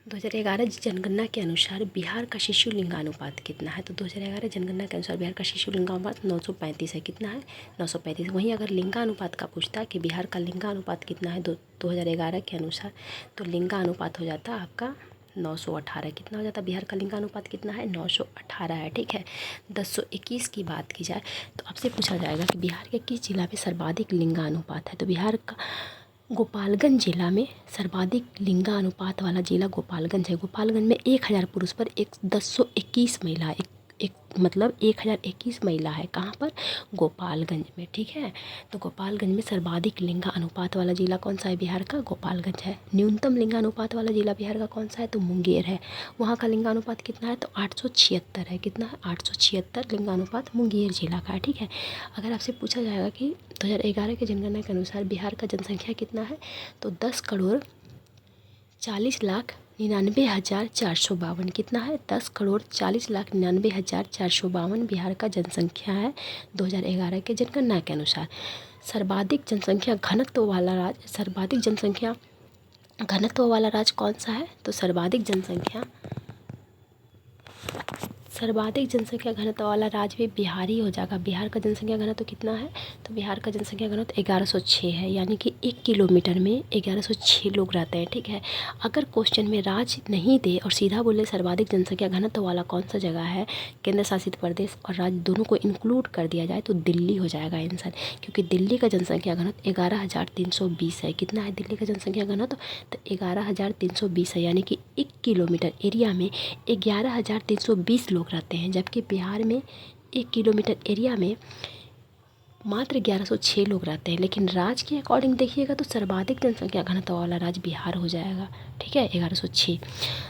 2011 जनगणना के अनुसार बिहार का शिशु लिंगानुपात कितना है? तो 2011 जनगणना के अनुसार बिहार का शिशु लिंगानुपात 935 है। कितना है? 935। वहीं अगर लिंगानुपात का पूछता है कि बिहार का लिंगानुपात कितना है 2011 के अनुसार, तो लिंगानुपात हो जाता है आपका 918। कितना हो जाता है? बिहार का लिंगानुपात कितना है? 918 है, ठीक है। 1021 की बात की जाए तो आपसे पूछा जाएगा कि बिहार के किस जिला में सर्वाधिक लिंगानुपात है? तो बिहार का गोपालगंज जिला में सर्वाधिक लिंगानुपात वाला जिला गोपालगंज है। गोपालगंज में 1000 पुरुष पर 1021 महिला, मतलब 1021 महिला है। कहाँ पर? गोपालगंज में, ठीक है। तो गोपालगंज में सर्वाधिक लिंगानुपात वाला जिला कौन सा है? बिहार का गोपालगंज है। न्यूनतम लिंगानुपात वाला जिला बिहार का कौन सा है? तो मुंगेर है। वहाँ का लिंगानुपात कितना है? तो 876 है। कितना है? 876 लिंगानुपात मुंगेर जिला का है, ठीक है। अगर आपसे पूछा जाएगा कि 2011 की जनगणना के अनुसार बिहार का जनसंख्या कितना है, तो 10,40,99,452। कितना है? 10,40,99,452 बिहार का जनसंख्या है 2011 के जनगणना के अनुसार। सर्वाधिक जनसंख्या घनत्व वाला राज्य कौन सा है? तो सर्वाधिक जनसंख्या घनत्व वाला राज्य भी बिहार ही हो जाएगा। बिहार का जनसंख्या घनत्व कितना है? तो बिहार का जनसंख्या घनत्व 1106 है, यानी कि 1 किलोमीटर में 1106 लोग रहते हैं, ठीक है। अगर क्वेश्चन में राज्य नहीं दे और सीधा बोले सर्वाधिक जनसंख्या घनत्व वाला कौन सा जगह है, केंद्र शासित प्रदेश और राज्य दोनों को इंक्लूड कर दिया जाए तो दिल्ली हो जाएगा आंसर, क्योंकि दिल्ली का जनसंख्या घनत्व 11,320 है। कितना है दिल्ली का जनसंख्या घनत्व? तो 11,320 है, यानी कि 1 किलोमीटर एरिया में 11,320 लोग रहते हैं, जबकि बिहार में 1 किलोमीटर एरिया में मात्र 1106 लोग रहते हैं। लेकिन राज्य के अकॉर्डिंग देखिएगा तो सर्वाधिक जनसंख्या घनत्व वाला राज्य बिहार हो जाएगा, ठीक है, 1106।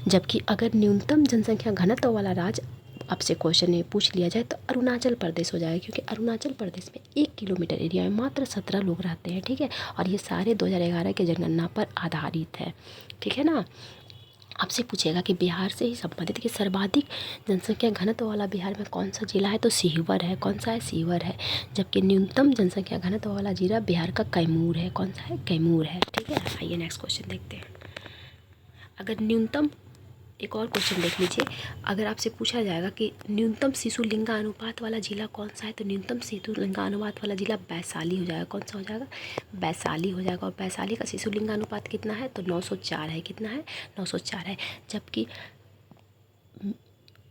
जबकि अगर न्यूनतम जनसंख्या घनत्व वाला राज्य आपसे क्वेश्चन में पूछ लिया जाए तो अरुणाचल प्रदेश हो जाएगा, क्योंकि अरुणाचल प्रदेश में 1 किलोमीटर एरिया में मात्र 17 लोग रहते हैं, ठीक है। और ये सारे 2011 के जनगणना पर आधारित है, ठीक है ना। आपसे पूछेगा कि बिहार से ही संबंधित कि सर्वाधिक जनसंख्या घनत्व वाला बिहार में कौन सा जिला है, तो सीहोर है। कौन सा है? सीहोर है। जबकि न्यूनतम जनसंख्या घनत्व वाला जिला बिहार का कैमूर है। कौन सा है? कैमूर है, ठीक है। आइए नेक्स्ट क्वेश्चन देखते हैं। अगर न्यूनतम, एक और क्वेश्चन देख लीजिए। अगर आपसे पूछा जाएगा कि न्यूनतम शिशु लिंगानुपात वाला जिला कौन सा है, तो न्यूनतम शिशु लिंगानुपात वाला जिला वैशाली हो जाएगा। कौन सा हो जाएगा? वैशाली हो जाएगा। और वैशाली का शिशु लिंगानुपात कितना है, तो 904 है। कितना है? 904 है। जबकि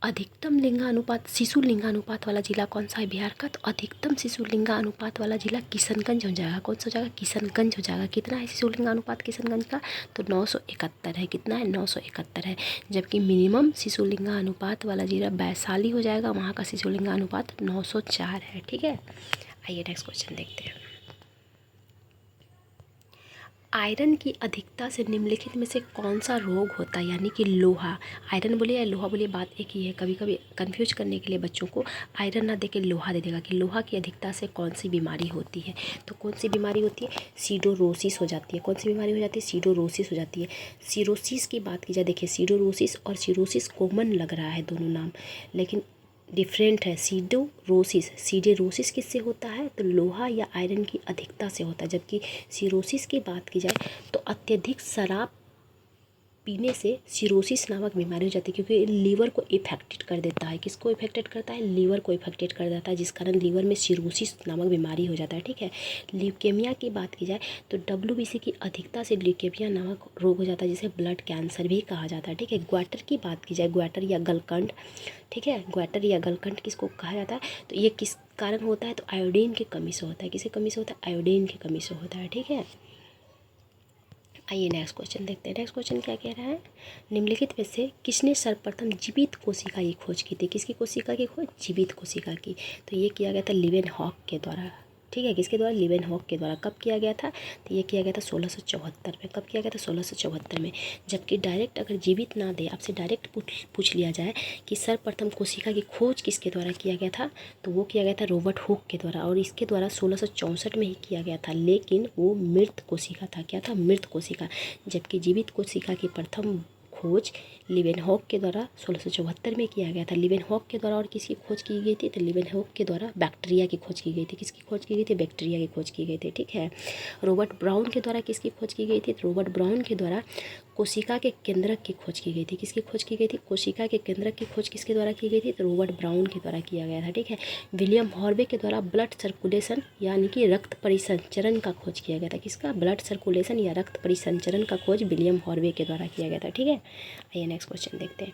अधिकतम लिंगानुपात, शिशु लिंगानुपात वाला जिला कौन सा है बिहार का, तो अधिकतम शिशु लिंगानुपात वाला जिला किशनगंज हो जाएगा। कौन सा हो जाएगा? किशनगंज हो जाएगा। कितना है शिशु लिंगानुपात किशनगंज का, तो 971 है। कितना है? 971 है। जबकि मिनिमम शिशु लिंगानुपात वाला जिला वैशाली हो जाएगा, वहाँ का शिशु लिंगानुपात 904 है, ठीक है। आइए नेक्स्ट क्वेश्चन देखते हैं। आयरन की अधिकता से निम्नलिखित में से कौन सा रोग होता है, यानी कि लोहा, आयरन बोलिए या लोहा बोलिए, बात एक ही है। कभी कभी कंफ्यूज करने के लिए बच्चों को आयरन ना देके लोहा दे देगा कि लोहा की अधिकता से कौन सी बीमारी होती है। तो कौन सी बीमारी होती है? सीडोरोसिस हो जाती है। कौन सी बीमारी हो जाती है? सीडोरोसिस हो जाती है। सीरोसिस की बात की जाए, देखिए सीडोरोसिस और सीरोसिस कॉमन लग रहा है दोनों नाम, लेकिन डिफरेंट है। सीडोरोसिस किससे होता है, तो लोहा या आयरन की अधिकता से होता है। जबकि सीरोसिस की बात की जाए तो अत्यधिक शराब पीने से सिरोसिस नामक बीमारी हो जाती है, क्योंकि लीवर को इफेक्टेड कर देता है। किसको इफेक्टेड करता है? लीवर को इफेक्टेड कर देता है, जिस कारण लीवर में सिरोसिस नामक बीमारी हो जाता है, ठीक है। ल्यूकेमिया की बात की जाए तो WBC की अधिकता से ल्यूकेमिया नामक रोग हो जाता है, जिसे ब्लड कैंसर भी कहा जाता है, ठीक है। ग्वाटर की बात की जाए, ग्वाटर या गलकंड, ठीक है, ग्वाटर या गलकंड किसको कहा जाता है, तो ये किस कारण होता है, तो आयोडीन की कमी से होता है। किसकी कमी से होता है? आयोडीन की कमी से होता है, ठीक है। आइए नेक्स्ट क्वेश्चन देखते हैं। नेक्स्ट क्वेश्चन क्या कह रहा है? निम्नलिखित में से किसने सर्वप्रथम जीवित कोशिका की खोज की थी? किसकी कोशिका की खोज? जीवित कोशिका की। तो ये किया गया था लीवेनहॉक के द्वारा, ठीक है। किसके द्वारा? लीवेनहॉक के द्वारा। कब किया गया था? तो ये किया गया था 1674 में। कब किया गया था? 1674 में। जबकि डायरेक्ट अगर जीवित ना दे, आपसे डायरेक्ट पूछ लिया जाए कि सर्वप्रथम कोशिका की खोज किसके द्वारा किया गया था, तो वो किया गया था रॉबर्ट हुक के द्वारा, और इसके द्वारा 1664 में ही किया गया था। लेकिन वो मृत कोशिका था। क्या था? मृत कोशिका। जबकि जीवित कोशिका की प्रथम खोज लीवेनहॉक के द्वारा 1674 में किया गया था। लीवेनहॉक के द्वारा और किसकी खोज की गई थी, तो लीवेनहॉक के द्वारा बैक्टीरिया की खोज की गई थी। किसकी खोज की गई थी? बैक्टीरिया की खोज की गई थी, ठीक है। रॉबर्ट ब्राउन के द्वारा किसकी खोज की गई थी? तो रॉबर्ट ब्राउन के द्वारा कोशिका के केंद्रक की खोज की गई थी। किसकी खोज की गई थी? कोशिका के केंद्रक की खोज किसके द्वारा की गई थी? तो रॉबर्ट ब्राउन के द्वारा किया गया था, ठीक है। विलियम हॉर्वे के द्वारा ब्लड सर्कुलेशन यानी कि रक्त परिसंचरण का खोज किया गया था। किसका? ब्लड सर्कुलेशन या रक्त परिसंचरण का खोज विलियम हॉर्वे के द्वारा किया गया था, ठीक है। आइए नेक्स्ट क्वेश्चन देखते हैं।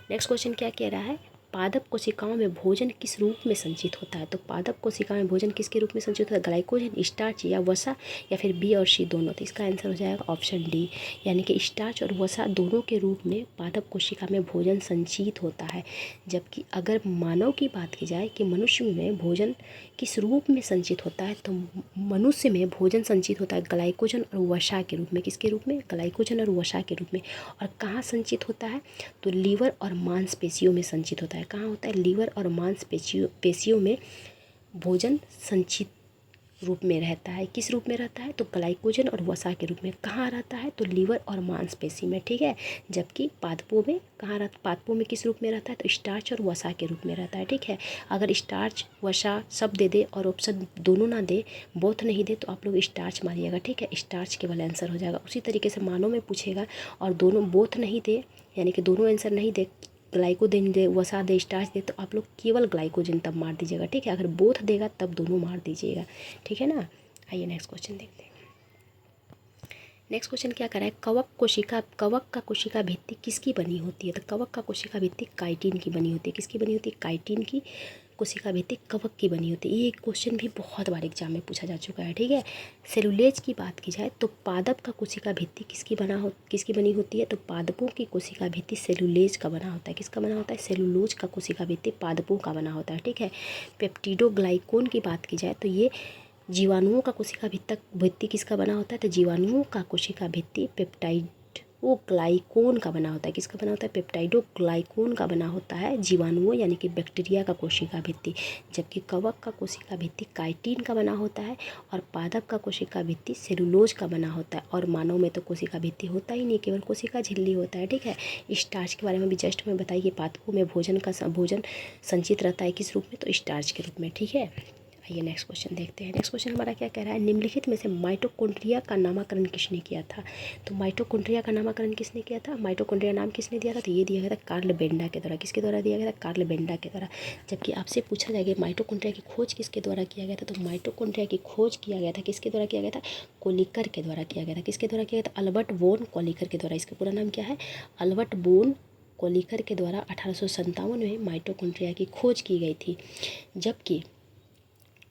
नेक्स्ट क्वेश्चन क्या कह रहा है? पादप कोशिकाओं में भोजन किस रूप में संचित होता है? तो पादप कोशिकाओं में भोजन किसके रूप में संचित होता है? ग्लाइकोजन, स्टार्च या वसा, या फिर बी और सी दोनों। तो इसका आंसर हो जाएगा ऑप्शन डी, यानी कि स्टार्च और वसा दोनों के रूप में पादप कोशिका में भोजन संचित होता है। जबकि अगर मानव की बात की जाए कि मनुष्य में भोजन किस रूप में संचित होता है, तो मनुष्य में भोजन संचित होता है ग्लाइकोजन और वसा के रूप में। किसके रूप में? ग्लाइकोजन और वसा के रूप में। और कहाँ संचित होता है? तो लीवर और मांसपेशियों में संचित होता है। कहाँ होता है? लीवर और मांसपेशियों में भोजन संचित रूप में रहता है। किस रूप में रहता है? तो ग्लाइकोजन और वसा के रूप में। कहाँ रहता है? तो लीवर और मांसपेशी में, ठीक है। जबकि पादपों में कहाँ रहता? पादपों में किस रूप में रहता है? तो स्टार्च और वसा के रूप में रहता है, ठीक है। अगर स्टार्च वसा सब दे दे और ऑप्शन दोनों ना दे, बोथ नहीं दे, तो आप लोग स्टार्च मारिएगा, ठीक है। स्टार्च केवल आंसर हो जाएगा। उसी तरीके से मानव में पूछेगा और दोनों बोथ नहीं दे, यानी कि दोनों आंसर नहीं दे, ग्लाइकोजन दे, वसा दे, स्टार्च दे, तो आप लोग केवल ग्लाइकोजन तब मार दीजिएगा, ठीक है। अगर बोथ देगा तब दोनों मार दीजिएगा, ठीक है ना। आइए नेक्स्ट क्वेश्चन देखते हैं। नेक्स्ट क्वेश्चन क्या कर रहा है? कवक का कोशिका भित्ति किसकी बनी होती है? तो कवक का कोशिका भित्ति काइटिन की बनी होती है। किसकी बनी होती है? काइटिन की कोशिका भित्ति कवक की बनी होती है। ये क्वेश्चन भी बहुत बार एग्जाम में पूछा जा चुका है, ठीक है। सेलुलोज की बात की जाए तो पादप का कोशिका भित्ति किसकी बनी होती है? तो पादपों की कोशिका भित्ति सेलुलोज का बना होता है। किसका बना होता है? सेलुलोज का कोशिका भित्ति पादपों का बना होता है, ठीक है। पेप्टिडोग्लाइकोन की बात की जाए तो ये जीवाणुओं का कोशिका भित्ति किसका बना होता है? तो जीवाणुओं का कोशिका भित्ति ग्लाइकोन का बना होता है। किसका बना होता है? पेप्टाइडोग्लाइकोन का बना होता है जीवाणुओं यानी कि बैक्टीरिया का कोशिका भित्ति। जबकि कवक का कोशिका भित्ति काइटिन का बना होता है और पादप का कोशिका भित्ति सेलुलोज का बना होता है। और मानव में तो कोशिका भित्ति होता ही नहीं, केवल कोशिका झिल्ली होता है। ठीक है, स्टार्च के बारे में भी जस्ट में बताइए, पादपों में भोजन संचित रहता है किस रूप में? तो स्टार्च के रूप में। ठीक है, आइए नेक्स्ट क्वेश्चन देखते हैं। नेक्स्ट क्वेश्चन हमारा क्या कह रहा है? निम्नलिखित में से माइटोकॉन्ड्रिया का नामकरण किसने किया था? तो माइटोकॉन्ड्रिया का नामकरण किसने किया था? माइटोकॉन्ड्रिया नाम किसने दिया था? तो ये दिया गया था कार्ल बेंडा के द्वारा। किसके द्वारा दिया गया था? कार्ल बेंडा के द्वारा। जबकि आपसे पूछा जाएगा माइटोकॉन्ड्रिया की खोज किसके द्वारा किया गया था? तो माइटोकॉन्ड्रिया की खोज किया गया था किसके द्वारा किया गया था? कोलिकर के द्वारा किया गया था। किसके द्वारा किया गया था? अल्बर्ट वोन कोलिकर के द्वारा। इसका पूरा नाम क्या है? अल्बर्ट वोन कोलिकर के द्वारा 1857 में माइटोकॉन्ड्रिया की खोज की गई थी। जबकि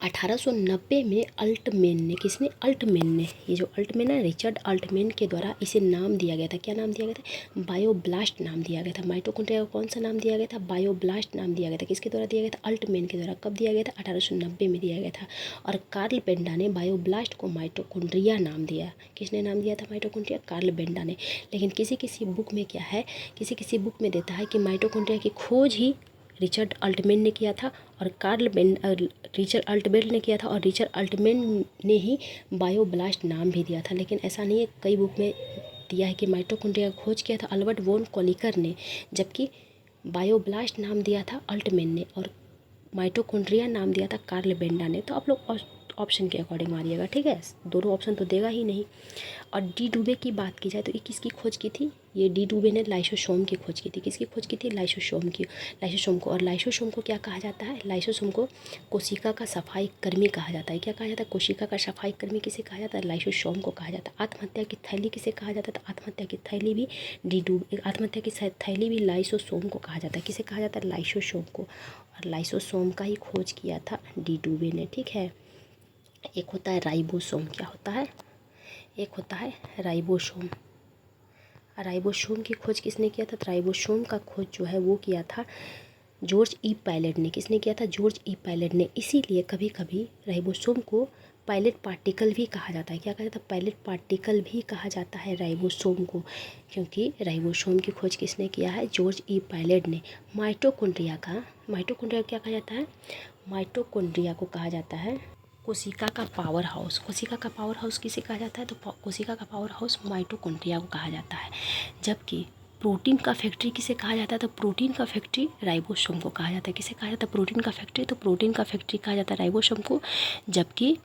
1890 में अल्टमेन ने, किसने? अल्टमेन ने, ये जो अल्टमेन है रिचर्ड अल्टमेन के द्वारा इसे नाम दिया गया था। क्या नाम दिया गया था? बायोब्लास्ट नाम दिया गया था। माइटोकॉन्ड्रिया को कौन सा नाम दिया गया था? बायोब्लास्ट नाम दिया गया था। किसके द्वारा दिया गया था? अल्टमेन के द्वारा। कब दिया गया था? 1890 में दिया गया था। और कार्ल बेंडा ने बायोब्लास्ट को माइटोकॉन्ड्रिया नाम दिया। किसने नाम दिया था माइटोकॉन्ड्रिया? कार्ल बेंडा ने। लेकिन किसी किसी बुक में क्या है, किसी किसी बुक में देता है कि माइटोकॉन्ड्रिया की खोज ही रिचर्ड अल्टमेन ने किया था और रिचर्ड अल्टमेन ने किया था और रिचर्ड अल्टमेन ने ही बायोब्लास्ट नाम भी दिया था। लेकिन ऐसा नहीं है, कई बुक में दिया है कि माइटोकॉन्ड्रिया का खोज किया था अल्बर्ट वोन कोलिकर ने, जबकि बायोब्लास्ट नाम दिया था अल्टमेन ने और माइटोकॉन्ड्रिया नाम दिया था कार्ल बेंडा ने। तो आप लोग ऑप्शन के अकॉर्डिंग मारिएगा। ठीक है, दोनों ऑप्शन तो देगा ही नहीं। और डी डूबे की बात की जाए तो ये किसकी खोज की थी? ये डी डूबे ने लाइसोसोम की खोज की थी। किसकी खोज की थी? लाइसोसोम को। और लाइसोसोम को क्या कहा जाता है? लाइसोसोम को कोशिका का सफाई कर्मी कहा जाता है। क्या कहा जाता है? कोशिका का सफाई कर्मी किसे कहा जाता है? लाइसोसोम को कहा जाता है। आत्महत्या की थैली किसे कहा जाता है? तो आत्महत्या की थैली भी आत्महत्या की थैली भी लाइसोसोम को कहा जाता है। किसे कहा जाता है? लाइसोसोम को। और लाइसोसोम का ही खोज किया था डी डूबे ने। ठीक है, एक होता है राइबोसोम। क्या होता है? एक होता है राइबोसोम। राइबोसोम की खोज किसने किया था? राइबोसोम का खोज जो है वो किया था जॉर्ज ई पायलट ने। किसने किया था? जॉर्ज ई पायलट ने। इसीलिए कभी कभी राइबोसोम को पायलट पार्टिकल भी कहा जाता है। क्या कहा जाता है? पायलट पार्टिकल भी कहा जाता है राइबोसोम को, क्योंकि राइबोसोम की खोज किसने किया है? जॉर्ज ई पायलट ने। माइटोकॉन्ड्रिया क्या कहा जाता है? माइटोकॉन्ड्रिया को कहा जाता है कोशिका का पावर हाउस। कोशिका का पावर हाउस किसे कहा जाता है? तो कोशिका का पावर हाउस माइटोकॉन्ड्रिया को कहा जाता है। जबकि प्रोटीन का फैक्ट्री किसे कहा जाता है? तो प्रोटीन का फैक्ट्री राइबोसोम को कहा जाता है। किसे कहा जाता है प्रोटीन का फैक्ट्री? तो प्रोटीन का फैक्ट्री कहा जाता है राइबोसोम को। जबकि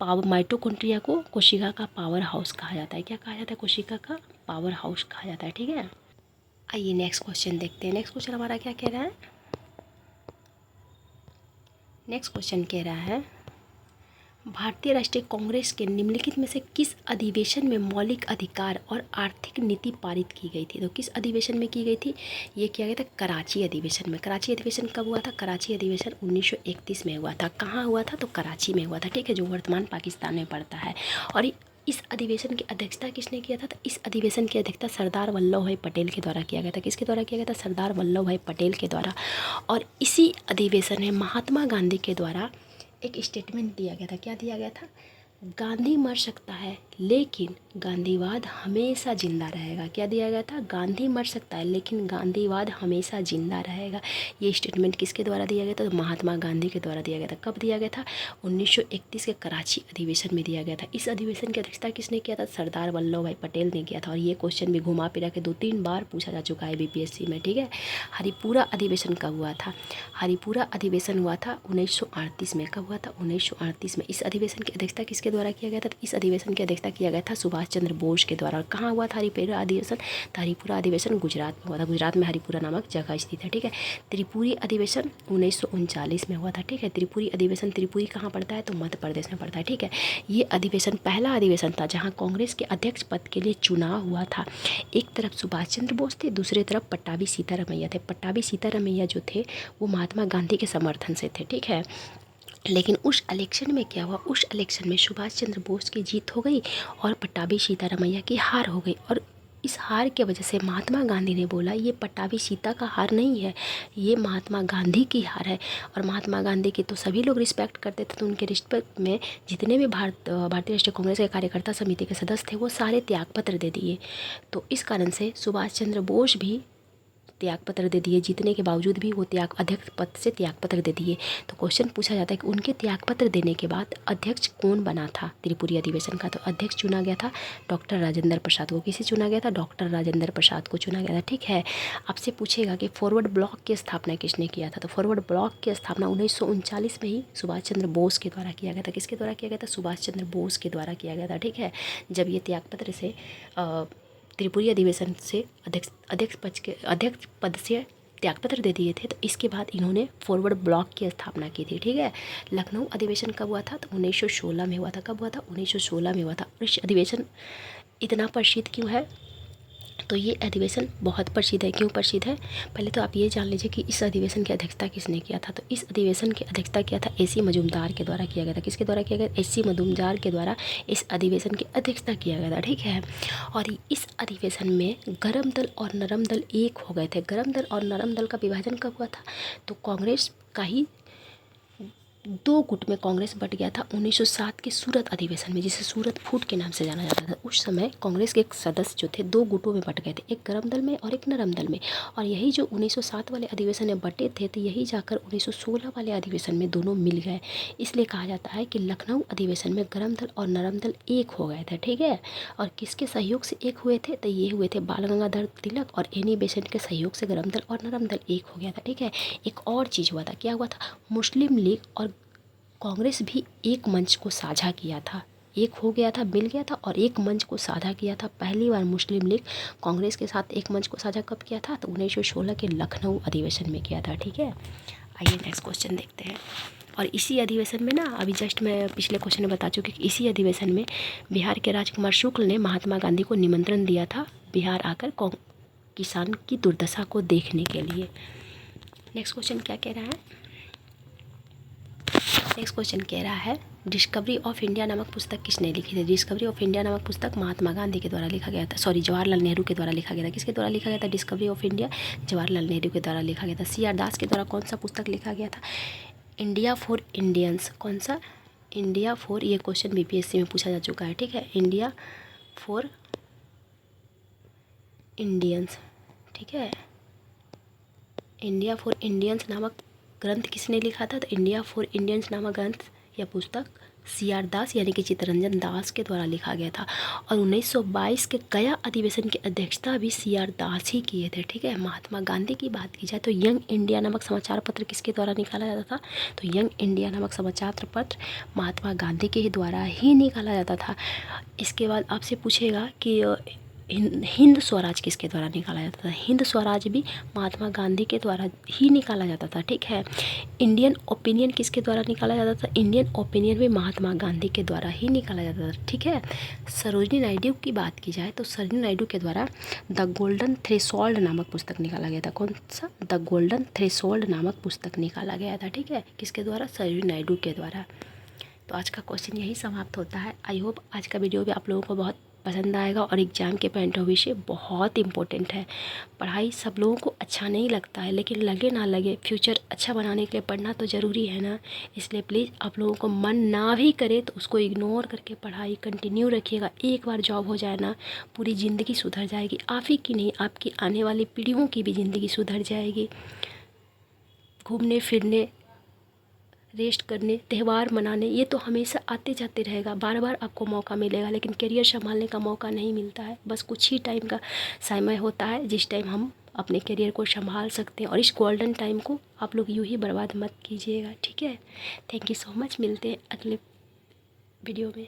माइटोकॉन्ड्रिया को कोशिका का पावर हाउस कहा जाता है। क्या कहा जाता है? कोशिका का पावर हाउस कहा जाता है। ठीक है, आइए नेक्स्ट क्वेश्चन देखते हैं। नेक्स्ट क्वेश्चन हमारा क्या कह रहा है? नेक्स्ट क्वेश्चन कह रहा है भारतीय राष्ट्रीय कांग्रेस के निम्नलिखित में से किस अधिवेशन में मौलिक अधिकार और आर्थिक नीति पारित की गई थी? तो किस अधिवेशन में की गई थी? ये किया गया था कराची अधिवेशन में। कराची अधिवेशन कब हुआ था? कराची अधिवेशन 1931 में हुआ था। कहाँ हुआ था? तो कराची में हुआ था। ठीक है, जो वर्तमान पाकिस्तान में पड़ता है। और इस अधिवेशन की अध्यक्षता किसने किया था? तो इस अधिवेशन की अध्यक्षता सरदार वल्लभ भाई पटेल के द्वारा किया गया था। किसके द्वारा किया गया था? सरदार वल्लभ भाई पटेल के द्वारा। और इसी अधिवेशन में महात्मा गांधी के द्वारा एक स्टेटमेंट दिया गया था। क्या दिया गया था? गांधी मर सकता है लेकिन गांधीवाद हमेशा जिंदा रहेगा। क्या दिया गया था? गांधी मर सकता है लेकिन गांधीवाद हमेशा जिंदा रहेगा। ये स्टेटमेंट किसके द्वारा दिया गया था? तो महात्मा गांधी के द्वारा दिया गया था। कब दिया गया था? 1931 के कराची अधिवेशन में दिया गया था। इस अधिवेशन की अध्यक्षता किसने किया था? सरदार वल्लभ भाई पटेल ने किया था। और ये क्वेश्चन भी घुमा फिरा के 2-3 बार पूछा जा चुका है बीपीएससी में। ठीक है, हरिपुरा अधिवेशन कब हुआ था? हरिपुरा अधिवेशन हुआ था 1938 में। कब हुआ था? 1938 में। इस अधिवेशन की अध्यक्षता किसके द्वारा किया गया था? इस अधिवेशन की अध्यक्षता किया गया था सुभाष चंद्र बोस के द्वारा। और कहाँ हुआ था हरिपुरा अधिवेशन? तो हरिपुरा अधिवेशन गुजरात में हुआ था। गुजरात में हरिपुरा नामक जगह स्थित है। ठीक है, त्रिपुरी अधिवेशन 1939 में हुआ था। ठीक है, त्रिपुरी अधिवेशन, त्रिपुरी कहाँ पड़ता है? तो मध्य प्रदेश में पड़ता है। ठीक है, ये अधिवेशन पहला अधिवेशन था जहाँ कांग्रेस के अध्यक्ष पद के लिए चुनाव हुआ था। एक तरफ सुभाष चंद्र बोस थे, दूसरी तरफ पट्टाभी सीतारमैया थे। पट्टाभी सीतारमैया जो थे वो महात्मा गांधी के समर्थन से थे। ठीक है, लेकिन उस इलेक्शन में क्या हुआ? उस इलेक्शन में सुभाष चंद्र बोस की जीत हो गई और पट्टाभी सीतारमैया की हार हो गई। और इस हार के वजह से महात्मा गांधी ने बोला ये पट्टाभी सीता का हार नहीं है, ये महात्मा गांधी की हार है। और महात्मा गांधी की तो सभी लोग रिस्पेक्ट करते थे, तो उनके रिस्पेक्ट में जितने भी भारतीय राष्ट्रीय कांग्रेस के कार्यकर्ता समिति के सदस्य थे वो सारे त्यागपत्र दे दिए। तो इस कारण से सुभाष चंद्र बोस भी त्यागपत्र दे दिए, जीतने के बावजूद भी वो अध्यक्ष पद से त्यागपत्र दे दिए। तो क्वेश्चन पूछा जाता है कि उनके त्यागपत्र देने के बाद अध्यक्ष कौन बना था त्रिपुरी अधिवेशन का। तो अध्यक्ष चुना गया था डॉक्टर राजेंद्र प्रसाद को। किसे चुना गया था? डॉक्टर राजेंद्र प्रसाद को चुना गया था। ठीक है, आपसे पूछेगा कि फॉरवर्ड ब्लॉक की स्थापना किसने किया था। तो फॉरवर्ड ब्लॉक की स्थापना 1939 में ही सुभाष चंद्र बोस के द्वारा किया गया था। किसके द्वारा किया गया था? सुभाष चंद्र बोस के द्वारा किया गया था। ठीक है, जब ये त्यागपत्र से त्रिपुरी अधिवेशन से अध्यक्ष पद से त्यागपत्र दे दिए थे, तो इसके बाद इन्होंने फॉरवर्ड ब्लॉक की स्थापना की थी। ठीक है, लखनऊ अधिवेशन कब हुआ था? तो 1916 में हुआ था। कब हुआ था? 1916 में हुआ था। और इस अधिवेशन इतना प्रसिद्ध क्यों है? तो ये अधिवेशन बहुत प्रसिद्ध है। क्यों प्रसिद्ध है? पहले तो आप ये जान लीजिए कि इस अधिवेशन की अध्यक्षता किसने किया था। तो इस अधिवेशन की अध्यक्षता किया था AC मजूमदार के द्वारा किया गया था। किसके द्वारा किया गया? AC मजूमदार के द्वारा इस अधिवेशन की अध्यक्षता किया गया था। ठीक है, और इस अधिवेशन में गरम दल और नरम दल एक हो गए थे। गरम दल और नरम दल का विभाजन कब हुआ था? तो कांग्रेस का ही 2 गुट में कांग्रेस बट गया था 1907 के सूरत अधिवेशन में, जिसे सूरत फूट के नाम से जाना जाता था। उस समय कांग्रेस के एक सदस्य जो थे 2 गुटों में बट गए थे, एक गरम दल में और एक नरम दल में। और यही जो 1907 वाले अधिवेशन में बटे थे, तो यही जाकर 1916 वाले अधिवेशन में दोनों मिल गए। इसलिए कहा जाता है कि लखनऊ अधिवेशन में गरम दल और नरम दल एक हो गए थे। ठीक है, और किसके सहयोग से एक हुए थे? तो ये हुए थे बाल गंगाधर तिलक और एनी बेसेंट के सहयोग से गरम दल और नरम दल एक हो गया था। ठीक है, एक और चीज़ हुआ था। क्या हुआ था? मुस्लिम लीग और कांग्रेस भी एक मंच को साझा किया था, एक हो गया था, मिल गया था और एक मंच को साझा किया था। पहली बार मुस्लिम लीग कांग्रेस के साथ एक मंच को साझा कब किया था? तो 1916 के लखनऊ अधिवेशन में किया था। ठीक है, आइए नेक्स्ट क्वेश्चन देखते हैं। और इसी अधिवेशन में ना, अभी जस्ट मैं पिछले क्वेश्चन में बता चुकी कि इसी अधिवेशन में बिहार के राजकुमार शुक्ल ने महात्मा गांधी को निमंत्रण दिया था बिहार आकर किसान की दुर्दशा को देखने के लिए। नेक्स्ट क्वेश्चन क्या कह रहा है? नेक्स्ट क्वेश्चन कह रहा है डिस्कवरी ऑफ इंडिया नामक पुस्तक किसने लिखी थी। डिस्कवरी ऑफ इंडिया नामक पुस्तक महात्मा गांधी के द्वारा लिखा गया था, सॉरी जवाहरलाल नेहरू के द्वारा लिखा गया था। किसके द्वारा लिखा गया था discovery of India? Jawaharlal Nehru के द्वारा लिखा गया था। CR दास के द्वारा कौन सा पुस्तक लिखा गया था? India for Indians. कौन सा? इंडिया फॉर, ये क्वेश्चन BPSC में पूछा जा चुका है। ठीक है, इंडिया फॉर इंडियंस। ठीक है, इंडिया फॉर इंडियंस नामक ग्रंथ किसने लिखा था? तो इंडिया फॉर इंडियंस नामक ग्रंथ या पुस्तक CR दास यानी कि चित्तरंजन दास के द्वारा लिखा गया था। और 1922 के गया अधिवेशन की अध्यक्षता भी CR दास ही किए थे। ठीक है, महात्मा गांधी की बात की जाए तो यंग इंडिया नामक समाचार पत्र किसके द्वारा निकाला जाता था? तो यंग इंडिया नामक समाचार पत्र महात्मा गांधी के द्वारा ही निकाला जाता था। इसके बाद आपसे पूछेगा कि हिंद स्वराज किसके द्वारा निकाला जाता था? हिंद स्वराज भी महात्मा गांधी के द्वारा ही निकाला जाता था। ठीक है, इंडियन ओपिनियन किसके द्वारा निकाला जाता था? इंडियन ओपिनियन भी महात्मा गांधी के द्वारा ही निकाला जाता था। ठीक है, सरोजिनी नायडू की बात की जाए तो सरोजिनी नायडू के द्वारा द गोल्डन थ्रेशोल्ड नामक पुस्तक निकाला गया था। कौन सा? द गोल्डन थ्रेशोल्ड नामक पुस्तक निकाला गया था। ठीक है, किसके द्वारा? सरोजिनी नायडू के द्वारा। तो आज का क्वेश्चन यही समाप्त होता है। आई होप आज का वीडियो भी आप लोगों को बहुत पसंद आएगा और एग्ज़ाम के पॉइंट ऑफ व्यू से बहुत इंपॉर्टेंट है। पढ़ाई सब लोगों को अच्छा नहीं लगता है, लेकिन लगे ना लगे फ्यूचर अच्छा बनाने के लिए पढ़ना तो ज़रूरी है ना। इसलिए प्लीज़ आप लोगों को मन ना भी करे तो उसको इग्नोर करके पढ़ाई कंटिन्यू रखिएगा। एक बार जॉब हो जाए ना, पूरी ज़िंदगी सुधर जाएगी। आप ही की नहीं, आपकी आने वाली पीढ़ियों की भी ज़िंदगी सुधर जाएगी। घूमने फिरने, रेस्ट करने, त्यौहार मनाने, ये तो हमेशा आते जाते रहेगा, बार बार आपको मौका मिलेगा, लेकिन करियर संभालने का मौका नहीं मिलता है। बस कुछ ही टाइम का समय होता है जिस टाइम हम अपने करियर को संभाल सकते हैं, और इस गोल्डन टाइम को आप लोग यूँ ही बर्बाद मत कीजिएगा। ठीक है, थैंक यू सो मच। मिलते हैं अगले वीडियो में।